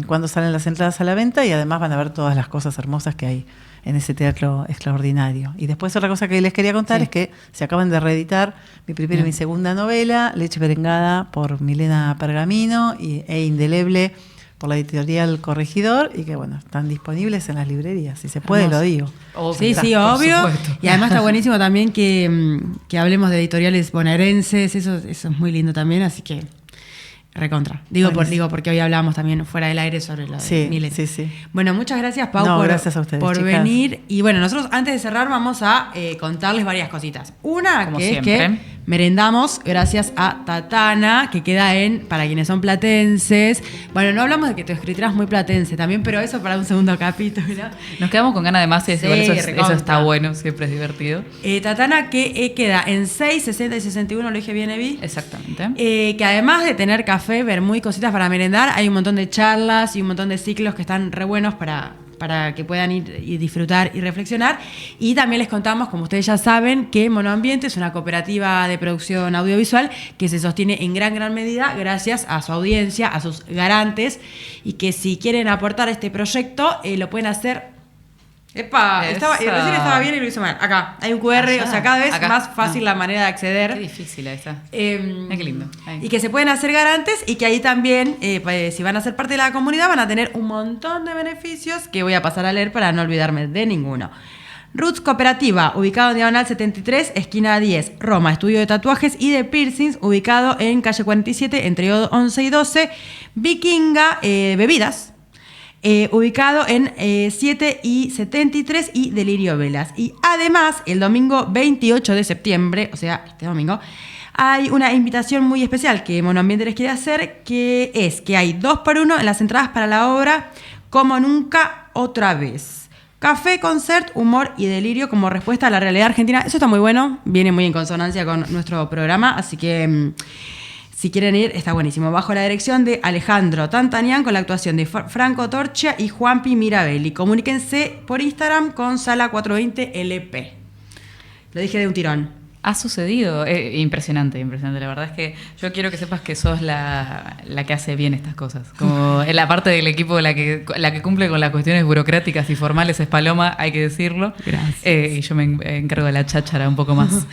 cuándo salen las entradas a la venta, y además van a ver todas las cosas hermosas que hay en ese teatro extraordinario. Y después otra cosa que les quería contar es que se acaban de reeditar mi primera y mi segunda novela, Leche Merengada, por Milena Pergamino e Indeleble por la editorial Corregidor, y que bueno, están disponibles en las librerías. Si se puede, Hermoso. lo digo. Sí, Está, sí, por obvio. supuesto. Y además está buenísimo también que hablemos de editoriales bonaerenses, eso es muy lindo también, así que recontra. Digo porque hoy hablamos también fuera del aire sobre lo de Sí, Milen. sí. Bueno, muchas gracias, Pau, No, gracias a ustedes, por chicas. venir. Y bueno, nosotros antes de cerrar vamos a contarles varias cositas. Una, Como que siempre. es que merendamos gracias a Tatana, que queda para quienes son platenses. Bueno, no hablamos de que tu escritura es muy platense también, pero eso para un segundo capítulo. Nos quedamos con ganas de más y Sí, igual eso recontra. está bueno, siempre es divertido. Tatana, que queda en 6, 60 y 61, lo dije bien, Evi. Exactamente. Que además de tener café, vermú y cositas para merendar, hay un montón de charlas y un montón de ciclos que están re buenos para que puedan ir y disfrutar y reflexionar. Y también les contamos, como ustedes ya saben, que Monoambiente es una cooperativa de producción audiovisual que se sostiene en gran medida gracias a su audiencia, a sus garantes, y que si quieren aportar a este proyecto, lo pueden hacer. ¡Epa! Esa. Recién estaba bien y lo hice mal. Acá hay un QR, Allá. o sea, cada vez Acá. más fácil la manera de acceder. Qué difícil esa. Mira qué lindo. Ahí. Y que se pueden hacer garantes, y que ahí también, pues, si van a ser parte de la comunidad, van a tener un montón de beneficios que voy a pasar a leer para no olvidarme de ninguno. Roots Cooperativa, ubicado en Diagonal 73, esquina 10, Roma, estudio de tatuajes y de piercings, ubicado en calle 47, entre 11 y 12, Vikinga, bebidas, ubicado en 7 y 73 y Delirio Velas. Y además, el domingo 28 de septiembre, o sea, este domingo, hay una invitación muy especial que Monoambiente les quiere hacer, que es que hay 2x1 en las entradas para la obra Como Nunca Otra Vez. Café, concert, humor y delirio como respuesta a la realidad argentina. Eso está muy bueno, viene muy en consonancia con nuestro programa, así que si quieren ir, está buenísimo. Bajo la dirección de Alejandro Tantanian, con la actuación de Franco Torchia y Juanpi Mirabelli. Comuníquense por Instagram con Sala420LP. Lo dije de un tirón. Ha sucedido. Impresionante. La verdad es que yo quiero que sepas que sos la que hace bien estas cosas. Como en la parte del equipo, la que cumple con las cuestiones burocráticas y formales es Paloma, hay que decirlo. Gracias. Y yo me encargo de la cháchara un poco más.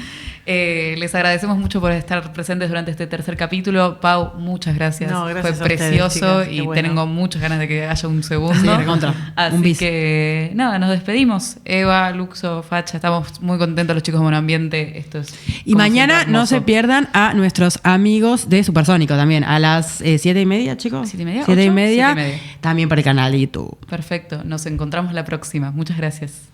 Les agradecemos mucho por estar presentes durante este tercer capítulo. Pau, muchas gracias. No, gracias Fue a ustedes, precioso, chicas, qué y bueno. tengo muchas ganas de que haya un segundo. Sí, recontra. Así Un bis. que nada, nos despedimos. Eva, Luxo, Facha, estamos muy contentos los chicos de Monoambiente. Esto es Y como mañana siempre, no hermoso. se pierdan a nuestros amigos de Supersónico también, a las 7:30, chicos. 7:30, 7:30, 8:30. también por el canal de YouTube. Perfecto, nos encontramos la próxima. Muchas gracias.